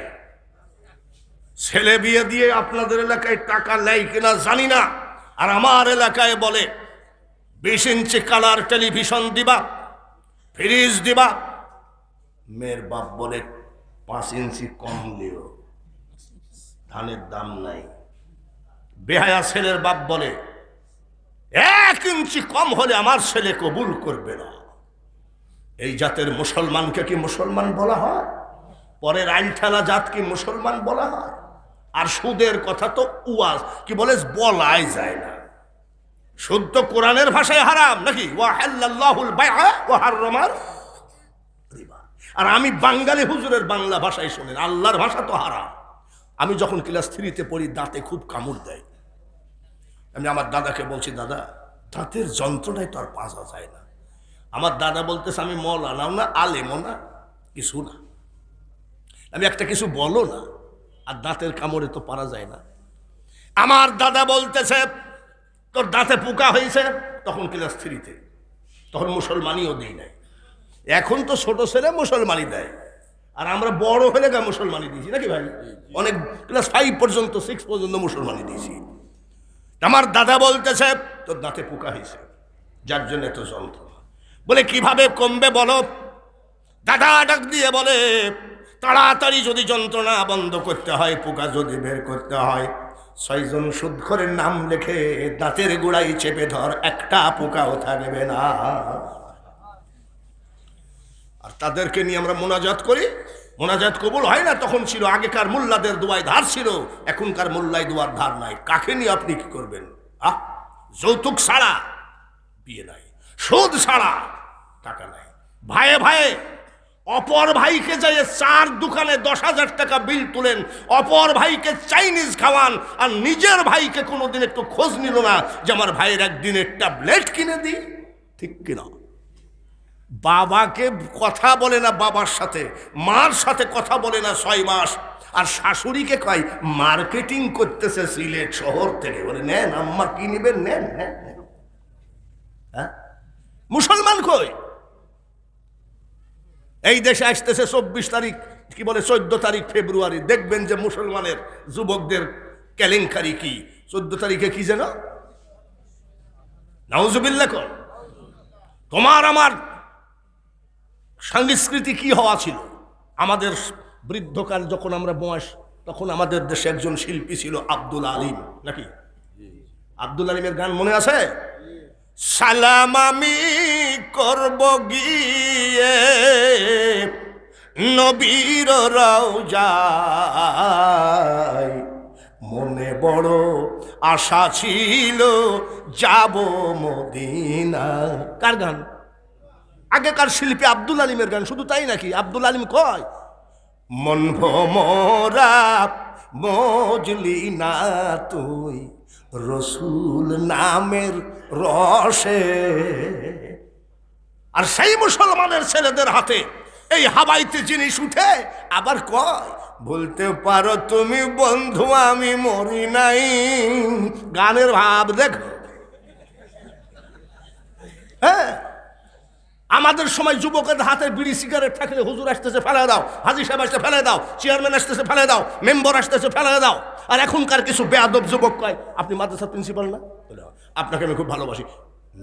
ছেলে বিয়ে দিয়ে আপনাদের এলাকায় টাকা নেয় কিনা জানি না, আর আমার এলাকায় বলে 20 ইঞ্চি কালার টেলিভিশন দিবা, ফ্রিজ দিবা। মেয়ের বাপ বলে 5 ইঞ্চি কম দিও, ধানের দাম নাই। বেহায়া ছেলের বাপ বলে 1 ইঞ্চি কম হলে আমার ছেলে কবুল করবে না। এই জাতের মুসলমানকে কি মুসলমান বলা হয়? পরের আইন ঠেলা জাত কি মুসলমান বলা হয়? আর সুদের কথা তো উয়াজ কি বলে বলাই যায় না। সুদ তো কোরআনের ভাষায় হারাম নাকি? ওয়াহাল্লাল্লাহুল বাইআ ওয়া হাররামার রিবা। আর আমি বাঙালি হুজুরের বাংলা ভাষায় শুনেন, আল্লাহর ভাষা তো হারাম। আমি যখন ক্লাস 3-তে পড়ি দাঁতে খুব কামড় দেয়, আমি আমার দাদাকে বলছি, দাদা দাঁতের যন্ত্রণায় তো আর বাঁচা যায় না। আমার দাদা বলতেছে, আমি মৌলানাও না, আলেমও না, কিছু না, আমি একটা কিছু বলো না, আর দাঁতের কামড়ে তো পারা যায় না। আমার দাদা বলতেছে, তোর দাঁতে পোকা হয়েছে, তখন ক্লাস 3-তে, তখন মুসলমানিও দিই নাই। এখন তো ছোট ছেলে মুসলমানি দেয়, আর আমরা বড় হলে গা মুসলমানি দিয়েছি নাকি ভাই? অনেক ক্লাস 5 পর্যন্ত 6 পর্যন্ত মুসলমানি দিয়েছি। আমার দাদা বলতেছে, তোর দাঁতে পোকা হয়েছে, যার জন্য এত যন্ত্রণা। বলে কিভাবে কমবে বলো? দাদা ডাক দিয়ে বলে, তাড়াতাড়ি যদি যন্ত্রণা বন্ধ করতে হয়, পোকা যদি বের করতে হয়, 6 জন সুদখোরের নাম লিখে দাঁতের গোড়ায় চেপে ধর, একটা পোকাও থাকবে না। আর তাদেরকে নিয়ে আমরা মোনাজাত করি, মোনাজাত কবুল হয় না। তখন ছিল আগেকার মোল্লাদের দোয়ায় ধার ছিল, এখনকার মোল্লায় দোয়ার ধার নাই। কাকে নিয়ে আপনি কি করবেন? যৌতুক ছাড়া বিয়ে নাই, সুদ ছাড়া টাকা নাই। ভাইয়ে ভাইয়ে অপর ভাইকে যাই চার দোকানে 10,000 টাকা বিল তুলেন, অপর ভাইকে চাইনিজ খাওয়ান, আর নিজের ভাইকে কোনোদিন একটু খোঁজ নিল না যে আমার ভাইয়ের একদিনের ট্যাবলেট কিনে দিই। ঠিক কিনা? বাবাকে কথা বলে না, বাবার সাথে মার সাথে কথা বলে না 6 মাস, আর শাশুড়িকে কয় মার্কেটিং করতেছে সিলেট শহর থেকে, বলে নেন আম্মা কি নিবেন নেন। হ্যাঁ, মুসলমান কই? এই দেশে আসতেছে 24 তারিখ, কি বলে 14 তারিখ ফেব্রুয়ারি, দেখবেন যে মুসলমানের যুবকদের কেলেঙ্কারি কি। 14 তারিখে কি যেন, নাউজুবিল্লাহ কর। তোমার আমার সংস্কৃতি কি হওয়া ছিল? আমাদের বৃদ্ধকাল যখন আমরা বয়স, তখন আমাদের দেশে একজন শিল্পী ছিল আব্দুল আলিম, নাকি? আব্দুল আলিমের গান মনে আছে? সালাম আমি করব গিয়ে নবীর রওজায়, মনে বড় আশা ছিল যাব মদিনা। কার গান? আগেকার শিল্পী আব্দুল আলিমের গান। শুধু তাই নাকি, আব্দুল আলিম কয়, মন ভোমরা মজলি না তুই রসুল নামের রসে। আর সেই মুসলমানের ছেলেদের হাতে এই হাবাইতে জিনিস উঠে, আবার কয় বলতে পারো তুমি বন্ধু আমি মরি নাই। গানের ভাব দেখো। হ্যাঁ, আমাদের সময় যুবকের হাতে বিড়ি সিগারেট থাকলে হুজুর আসতেছে ফেলে দাও, হাজি সাহেব আসতে ফেলে দাও, চেয়ারম্যান আসতেছে ফেলে দাও, মেম্বার আসতেছে ফেলে দাও। আর এখনকার কিছু বেয়াদব যুবক কয় আপনি মাদ্রাসার প্রিন্সিপাল না? আপনাকে আমি খুব ভালোবাসি।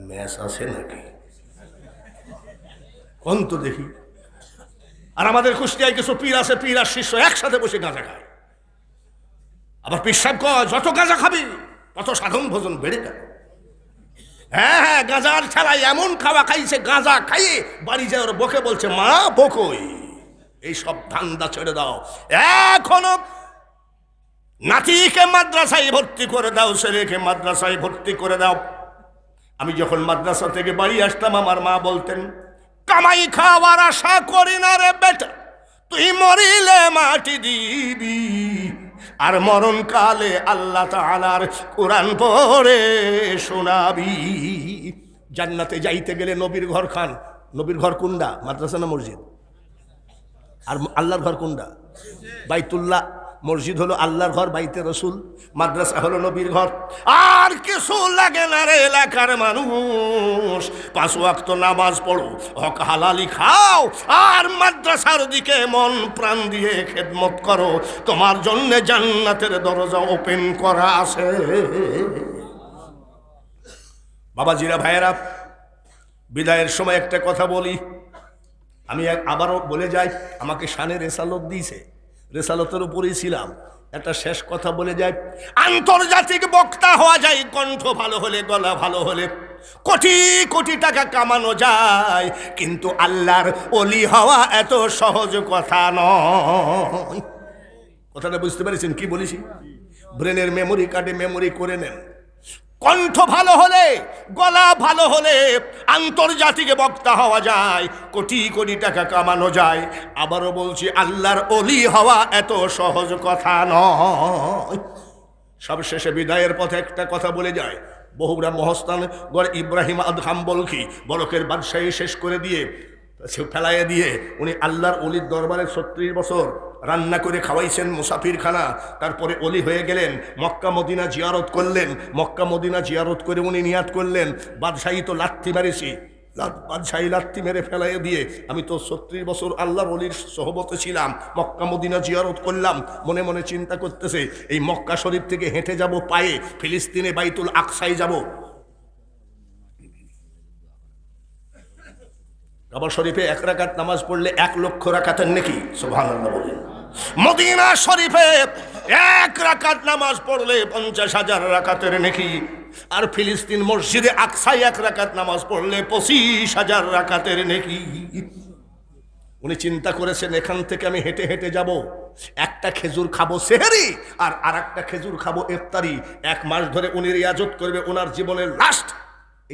ম্যাচ আছে নাকি কোন তো দেখি। আর আমাদের কুষ্টিয়ায় কিছু পীর আছে, পীর আর শিষ্য একসাথে বসে গাঁজা খায়। আবার পীর সাহেব কয় যত গাঁজা খাবি তত সাধন ভোজন বেড়ে যাবে। হ্যাঁ হ্যাঁ, গাঁজার ছাড়াই এমন খাওয়া খাইছে, গাঁজা খাইয়ে বাড়ি যায় ওর বকে বলছে মা বকই। এই সব ধান্দা ছেড়ে দাও। এখনো নাতিকে মাদ্রাসায় ভর্তি করে দাও, ছেলেকে মাদ্রাসায় ভর্তি করে দাও। আমি যখন মাদ্রাসা থেকে বাড়ি আসতাম, আমার মা বলতেন কামাই খাওয়ার আশা করি না রে বেটা, তুই মরিলে মাটি দিবি, আর মরণকালে আল্লাহ তাআলার কোরআন পড়ে শোনাবি। জান্নাতে যাইতে গেলে নবীর ঘর খান। নবীর ঘর কোনটা? মাদ্রাসা না মসজিদ? আর আল্লাহর ঘর কোনটা? বাইতুল্লাহ। মসজিদ হলো আল্লাহর ঘর, বাইতে রসুল। মাদ্রাসা হলো নবীর ঘর। আর কিছু লাগে না রে এলাকার মানুষ, 5 ওয়াক্ত নামাজ পড়ো, হক হালালি খাও, আর মাদ্রাসার দিকে মন প্রাণ দিয়ে খেদমত করো। তোমার জন্য জান্নাতের দরজা ওপেন করা আছে। বাবাজিরা, ভাইয়েরা, বিদায়ের সময় একটা কথা বলি, আমি আবারও বলে যাই। আমাকে শানে রেসালত দিয়েছে, রেসালতের উপরেই ছিলাম। একটা শেষ কথা বলে যায়, আন্তর্জাতিক বক্তা হওয়া যায় কণ্ঠ ভালো হলে, গলা ভালো হলে, কোটি কোটি টাকা কামানো যায়, কিন্তু আল্লাহর ওলি হওয়া এত সহজ কথা নয়। কথাটা বুঝতে পেরেছেন কি বলেছি? ব্রেনের মেমোরি কার্ডে মেমোরি করে নেন। কণ্ঠ ভালো হলে, গলা ভালো হলে আন্তর্জাতিক বক্তা হওয়া যায়, কোটি কোটি টাকা কামানো যায়। আবারও বলছি, আল্লাহর ওলি হওয়া এত সহজ কথা নয়। সবশেষে বিদায়ের পথে একটা কথা বলে যায়, বহুরা মহস্তান গড় ইব্রাহিম আদহাম বলকি বলকের বাদশাহী শেষ করে দিয়ে ফেলাইয়ে দিয়ে উনি আল্লাহর অলির দরবারে 36 বছর রান্না করে খাওয়াইছেন মুসাফির খানা। তারপরে অলি হয়ে গেলেন, মক্কা মদিনা জিয়ারত করলেন। মক্কা মদিনা জিয়ারত করে উনি নিয়াত করলেন, বাদশাহী তো লাথি মারিছি, বাদশাহী লাথি মেরে ফেলাইয়ে দিয়ে আমি তো 36 বছর আল্লাহর অলির সহবতে ছিলাম, মক্কা মদিনা জিয়ারত করলাম। মনে মনে চিন্তা করতেছে এই মক্কা শরীফ থেকে হেঁটে যাব পায়ে ফিলিস্তিনে বাইতুল আকসায় যাব। কাবা শরীফে 1 রাকাত নামাজ পড়লে 1 লক্ষ রাকাতের নেকি, সুবহানাল্লাহ বলেন। মদিনা শরীফে 1 রাকাত নামাজ পড়লে 50,000 রাকাতের নেকি। আর ফিলিস্তিন মসজিদে আকসায় 1 রাকাত নামাজ পড়লে 25,000 রাকাতের নেকি। উনি চিন্তা করেছেন এখান থেকে আমি হেঁটে হেঁটে যাব, একটা খেজুর খাবো সেহরি আর আরেকটা খেজুর খাবো ইফতারি। 1 মাস ধরে উনি রিয়াজত করবে, ওনার জীবনের লাস্ট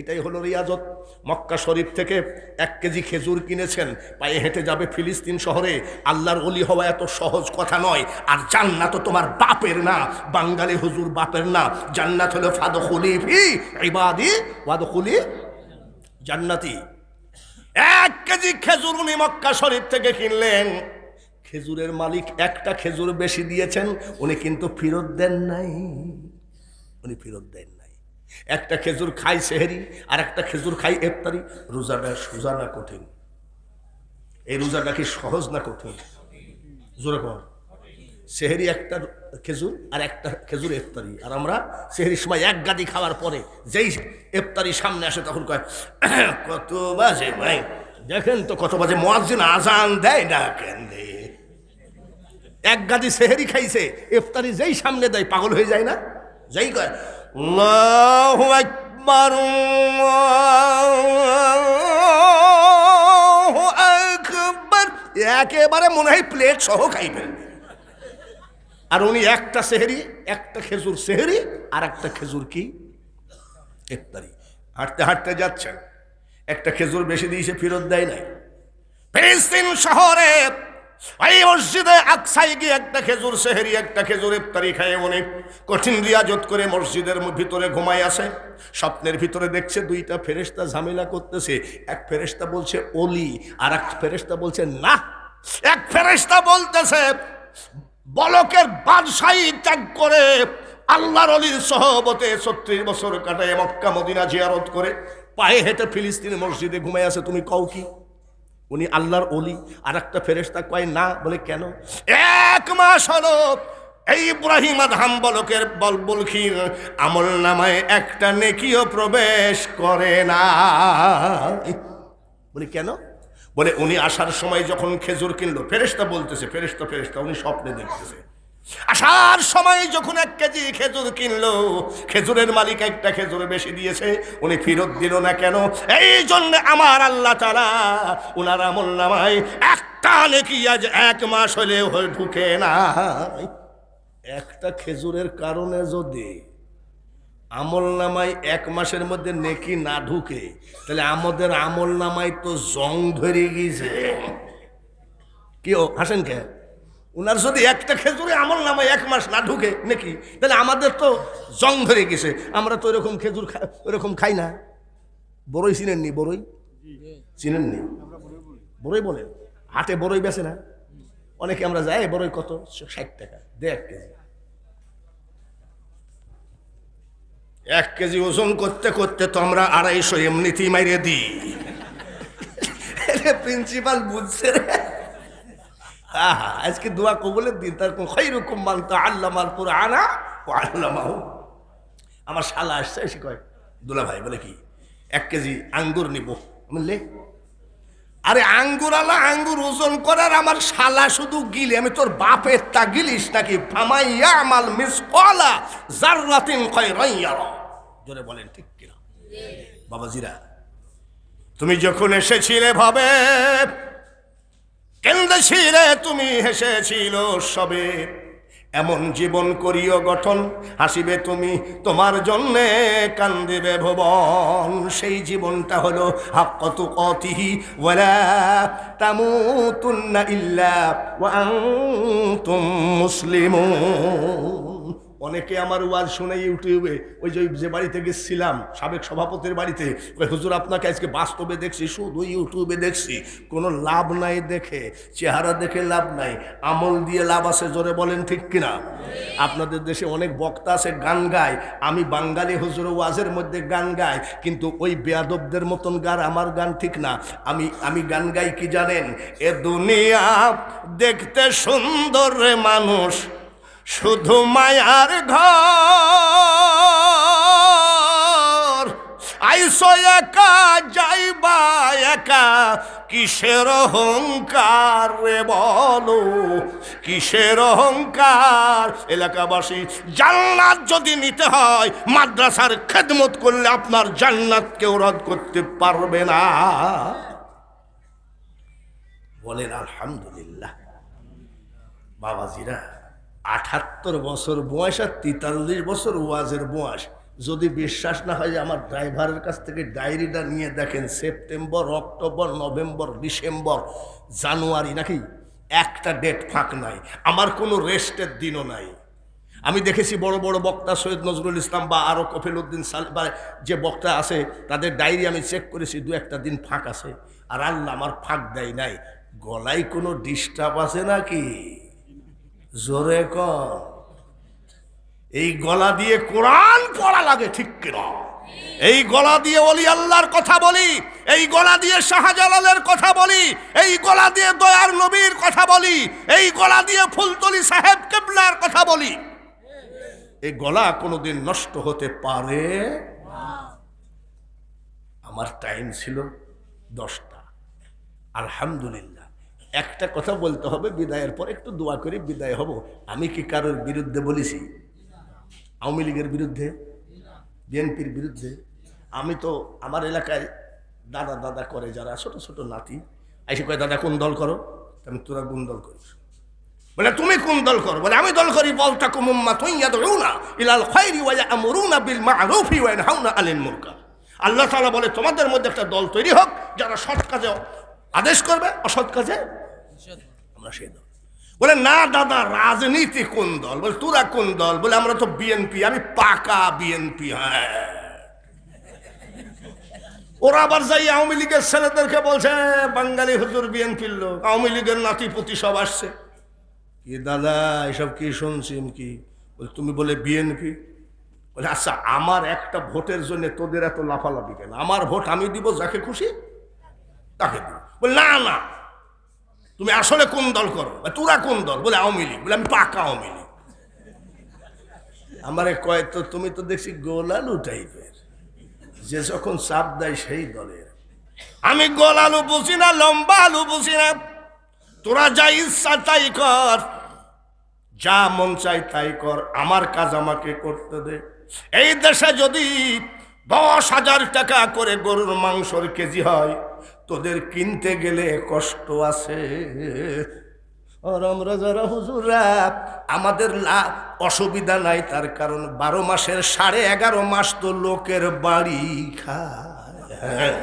এটাই হলো রিয়াজত। মক্কা শরীফ থেকে 1 কেজি খেজুর কিনেছেন, পায়ে হেঁটে যাবে ফিলিস্তিন শহরে। আল্লাহর ওলি হওয়া এত সহজ কথা নয়। আর জান্নাত তো তোমার বাপের না, বাঙালি হুজুর বাপের না। জান্নাত হলো ফাদখুলি ফি ইবাদি ওয়াদখুলি জান্নাতি। 1 কেজি খেজুর উনি মক্কা শরীফ থেকে কিনলেন। খেজুরের মালিক একটা খেজুর বেশি দিয়েছেন, উনি কিন্তু ফেরত দেন নাই। উনি ফেরত দেন নাই। একটা খেজুর খাই সেহরি আর একটা খেজুর খাই ইফতারি। রোজাটা সোজা না কঠিন? এই রোজাটা কি সহজ না কঠিন? জোরে কর। সেহরি একটা খেজুর আর একটা খেজুর ইফতারি। আর আমরা সেহরির সময় 1 গাদি খাওয়ার পরে যেই ইফতারি সামনে আসে তখন কয় কত বাজে ভাই, দেখেন তো কত বাজে, মুয়াজ্জিন আজান দেয় না কেন? 1 গাদি সেহরি খাইছে, ইফতারি যেই সামনে দেয় পাগল হয়ে যায় না? যেই কয় আল্লাহু আকবার আল্লাহু আকবার, একেবারে মনে হয় প্লেট সহ খাইবেন। আর উনি একটা সেহরি, একটা খেজুর সেহরি আর একটা খেজুর কি ইফতারি। হাঁটতে হাঁটতে যাচ্ছেন, একটা খেজুর বেশি দিয়েছে, ফেরত দেয় নাই। ফিলিস্তিন শহরে এই মসজিদে আকসায় গিয়ে একটা খেজুর সেহরি একটা খেজুর ইফতারি খায় উনি কঠিন রিয়াজত করে মসজিদের ভিতরে ঘুমায় আসে। স্বপ্নের ভিতরে দেখছে 2টা ফেরেশতা ঝামেলা করতেছে। এক ফেরেশতা বলছে ওলি, আর এক ফেরেশতা বলছে না। এক ফেরেশতা বলতেছে বলকের বাদশাহী ত্যাগ করে আল্লাহর ওলির সহবতে 36 বছর কাটায় মক্কা মদিনা জিয়ারত করে পায়ে হেঁটে ফিলিস্তিন মসজিদে ঘুমায় আছে, তুমি কও কি উনি আল্লাহর ওলি? আর একটা ফেরেশতা কয় না। বলে কেন? 1 মাস হলো এই ইব্রাহিম আদহাম বলকের বলখির আমল নামায় একটা নেকিও প্রবেশ করে না। বলি কেন? বলে উনি আসার সময় যখন খেজুর কিনলো, ফেরেশতা বলতেছে, ফেরেশতা উনি স্বপ্নে দেখতেছে, আসার সময় যখন 1 কেজি খেজুর কিনলো, খেজুরের মালিক একটা খেজুর বেশি দিয়েছে, উনি ফেরত দিল না কেন? এই জন্য আমার আল্লাহ তাআলা উনার আমল নামায় একটা নেকি আজ 1 মাস হলেও ঢুকে না। একটা খেজুরের কারণে যদি আমল নামায় 1 মাসের মধ্যে নেকি না ঢুকে, তাহলে আমাদের আমল নামায় তো জং ধরে গিয়েছে। কি হাসেন কে? উনার যদি একটা খেজুরে আমল নামায় 1 মাস না ঢুকে নাকি, তাহলে আমাদের তো জং ধরে গেছে। আমরা তো এরকম খেজুর এরকম খাই না। বড়ই চিনেননি? বড়ই চিনেননি? বড়ই বলেন, হাটে বড়ই বেছে না অনেকে? আমরা যাই, বড়ই কত? 60 টাকা দে 1 কেজি। 1 কেজি ওজন করতে করতে তো আমরা 250 এমনিতেই মাইরে দিই। প্রিন্সিপাল বুঝছে রে। আজকে দোয়া কবুলের দিন। তার খায়রুকুম মান তাআল্লামাল কুরআনা ওয়া আল্লামাহু। আমার শালা আসছে, এসে কয় দুলা ভাই, বলে কি 1 কেজি আঙ্গুর নিব। বুঝলে? আরে আঙ্গুর আলা আঙ্গুর ওজন করার আমার শালা শুধু গিলি, আমি তোর বাপের তা গিলিস নাকি? ফামাইয়া আমাল মিসকালা যাররাতিন খায়রান ইয়ারা। জোরে বলেন ঠিক কিনা? বাবাজিরা, তুমি যখন এসেছিলে ভাবে কেন্দেছিলে, তুমি হেসেছিল সবে, এমন জীবন করিও গঠন, হাসিবে তুমি তোমার জন্যে, কান্দিবে ভুবন। সেই জীবনটা হলো হাক্কা তুকাতিহি ওয়ালা তামুতুন্না ইল্লা ওয়া আনতুম মুসলিমুন। অনেকে আমার ওয়াজ শুনে ইউটিউবে, ওই যে বাড়িতে গেছিলাম সাবেক সভাপতির বাড়িতে, ওই হুজুর আপনাকে আজকে বাস্তবে দেখছি, শুধু ইউটিউবে দেখছি, কোনো লাভ নাই দেখে, চেহারা দেখে লাভ নাই, আমল দিয়ে লাভ আছে, জোরে বলেন ঠিক কিনা? আপনাদের দেশে অনেক বক্তা আছে গান গায়, আমি বাঙালি হুজুর ওয়াজের মধ্যে গান গায়, কিন্তু ওই বেয়াদবদের মতন গান, আমার গান ঠিক না। আমি গান গাই কি জানেন? এ দুনিয়া দেখতে সুন্দর রে মানুষ, শুধু মায়ার ঘর, আইসো একা যাইবা একা, কিসের অহংকার রে বলো, কিসের অহংকার? এলাকাবাসী, জান্নাত যদি নিতে হয় মাদ্রাসার খেদমত করলে আপনার জান্নাত কেউ রদ করতে পারবে না। বলেন আলহামদুলিল্লাহ। বাবাজিরা, ৭৮ বছর বয়স আর ৪৩ বছর ওয়াজের বয়স। যদি বিশ্বাস না হয়, আমার ড্রাইভারের কাছ থেকে ডায়েরিটা নিয়ে দেখেন, সেপ্টেম্বর, অক্টোবর, নভেম্বর, ডিসেম্বর, জানুয়ারি, নাকি একটা ডেট ফাঁক নাই, আমার কোনো রেস্টের দিনও নাই। আমি দেখেছি বড় বড় বক্তা, সৈয়দ নজরুল ইসলাম বা আরও কফিল উদ্দিন বা যে বক্তা আছে, তাদের ডায়েরি আমি চেক করেছি, দু একটা দিন ফাঁক আছে। আর আল্লাহ আমার ফাঁক দেয় নাই। গলায় কোনো ডিস্টার্ব আছে নাকি? জোরে কর। এই গলা দিয়ে কোরআন পড়া লাগে, ঠিক কিনা? এই গলা দিয়ে ওলি আল্লাহর কথা বলি, এই গলা দিয়ে শাহজালালের কথা বলি, এই গলা দিয়ে দয়ার নবীর কথা বলি, এই গলা দিয়ে ফুলতলি সাহেব কেবলার কথা বলি। এই গলা কোনোদিন নষ্ট হতে পারে না। আমার টাইম ছিল 10টা। আলহামদুলিল্লাহ, একটা কথা বলতে হবে বিদায়ের পর, একটু দোয়া করে বিদায় হব। আমি কি কারোর বিরুদ্ধে বলেছি? আওয়ামী লীগের বিরুদ্ধে, বিএনপির বিরুদ্ধে? আমি তো আমার এলাকায় দাদা দাদা করে যারা, ছোট ছোট নাতি, এসে কয় দাদা কোন দল করো? আমি, তোরা কোন দল করিস? বলে তুমি কোন দল করো? বলে আমি দল করি ওয়ালতাকুম উম্মাতুন ইয়াদউনা ইলাল খায়রি ওয়া ইয়া'মুরুনা বিল মা'রুফি ওয়া ইয়ানহাউনা আনিল মুনকার। আল্লাহ তাআলা বলে তোমাদের মধ্যে একটা দল তৈরি হোক যারা সৎ কাজে আদেশ করবে, অসৎ কাজে আমরা সেই দল। বলে না দাদা, রাজনীতি কোন দল? বলে তোরা কোন দল? বলে আমরা তো বিএনপি। আমি পাকা বিএনপি। হ্যাঁ, ওরা আবার যাই আওয়ামী লীগের ছেলেদেরকে বলছে বাঙালি হুজুর বিএনপির লোক, আওয়ামী লীগের নাতিপুতি সব আসছে। কি দাদা এসব কি শুনছি? কি বলে তুমি বলে বিএনপি? বলে আচ্ছা, আমার একটা ভোটের জন্য তোদের এত লাফালাফি কেন? আমার ভোট আমি দিব যাকে খুশি তাকে দিব। বলে না না, তুমি আসলে কোন দল করো? তোরা কোন দল? বলে আওয়ামী লীগ। বলে আমি পাকা আওয়ামী লীগ। আমারে কয় তো তুমি তো দেখছি গোলালু টাইপের, যে যখন চাপ দেয় সেই দলের। আমি গোলালু বুঝি না, লম্বা আলু বুঝি না। তোরা যা ইচ্ছা তাই কর, যা মন চাই তাই কর, আমার কাজ আমাকে করতে দে। এই দেশে যদি 10,000 টাকা করে গরুর মাংসর কেজি হয়, তোদের কিনতে গেলে কষ্ট আছে। আর আমরা যারা হুজুরা, আমাদের অসুবিধা নাই, তার কারণ 12 মাসের 11.5 মাস তো লোকের বাড়ি খায়।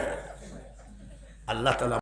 আল্লাহ তাআলা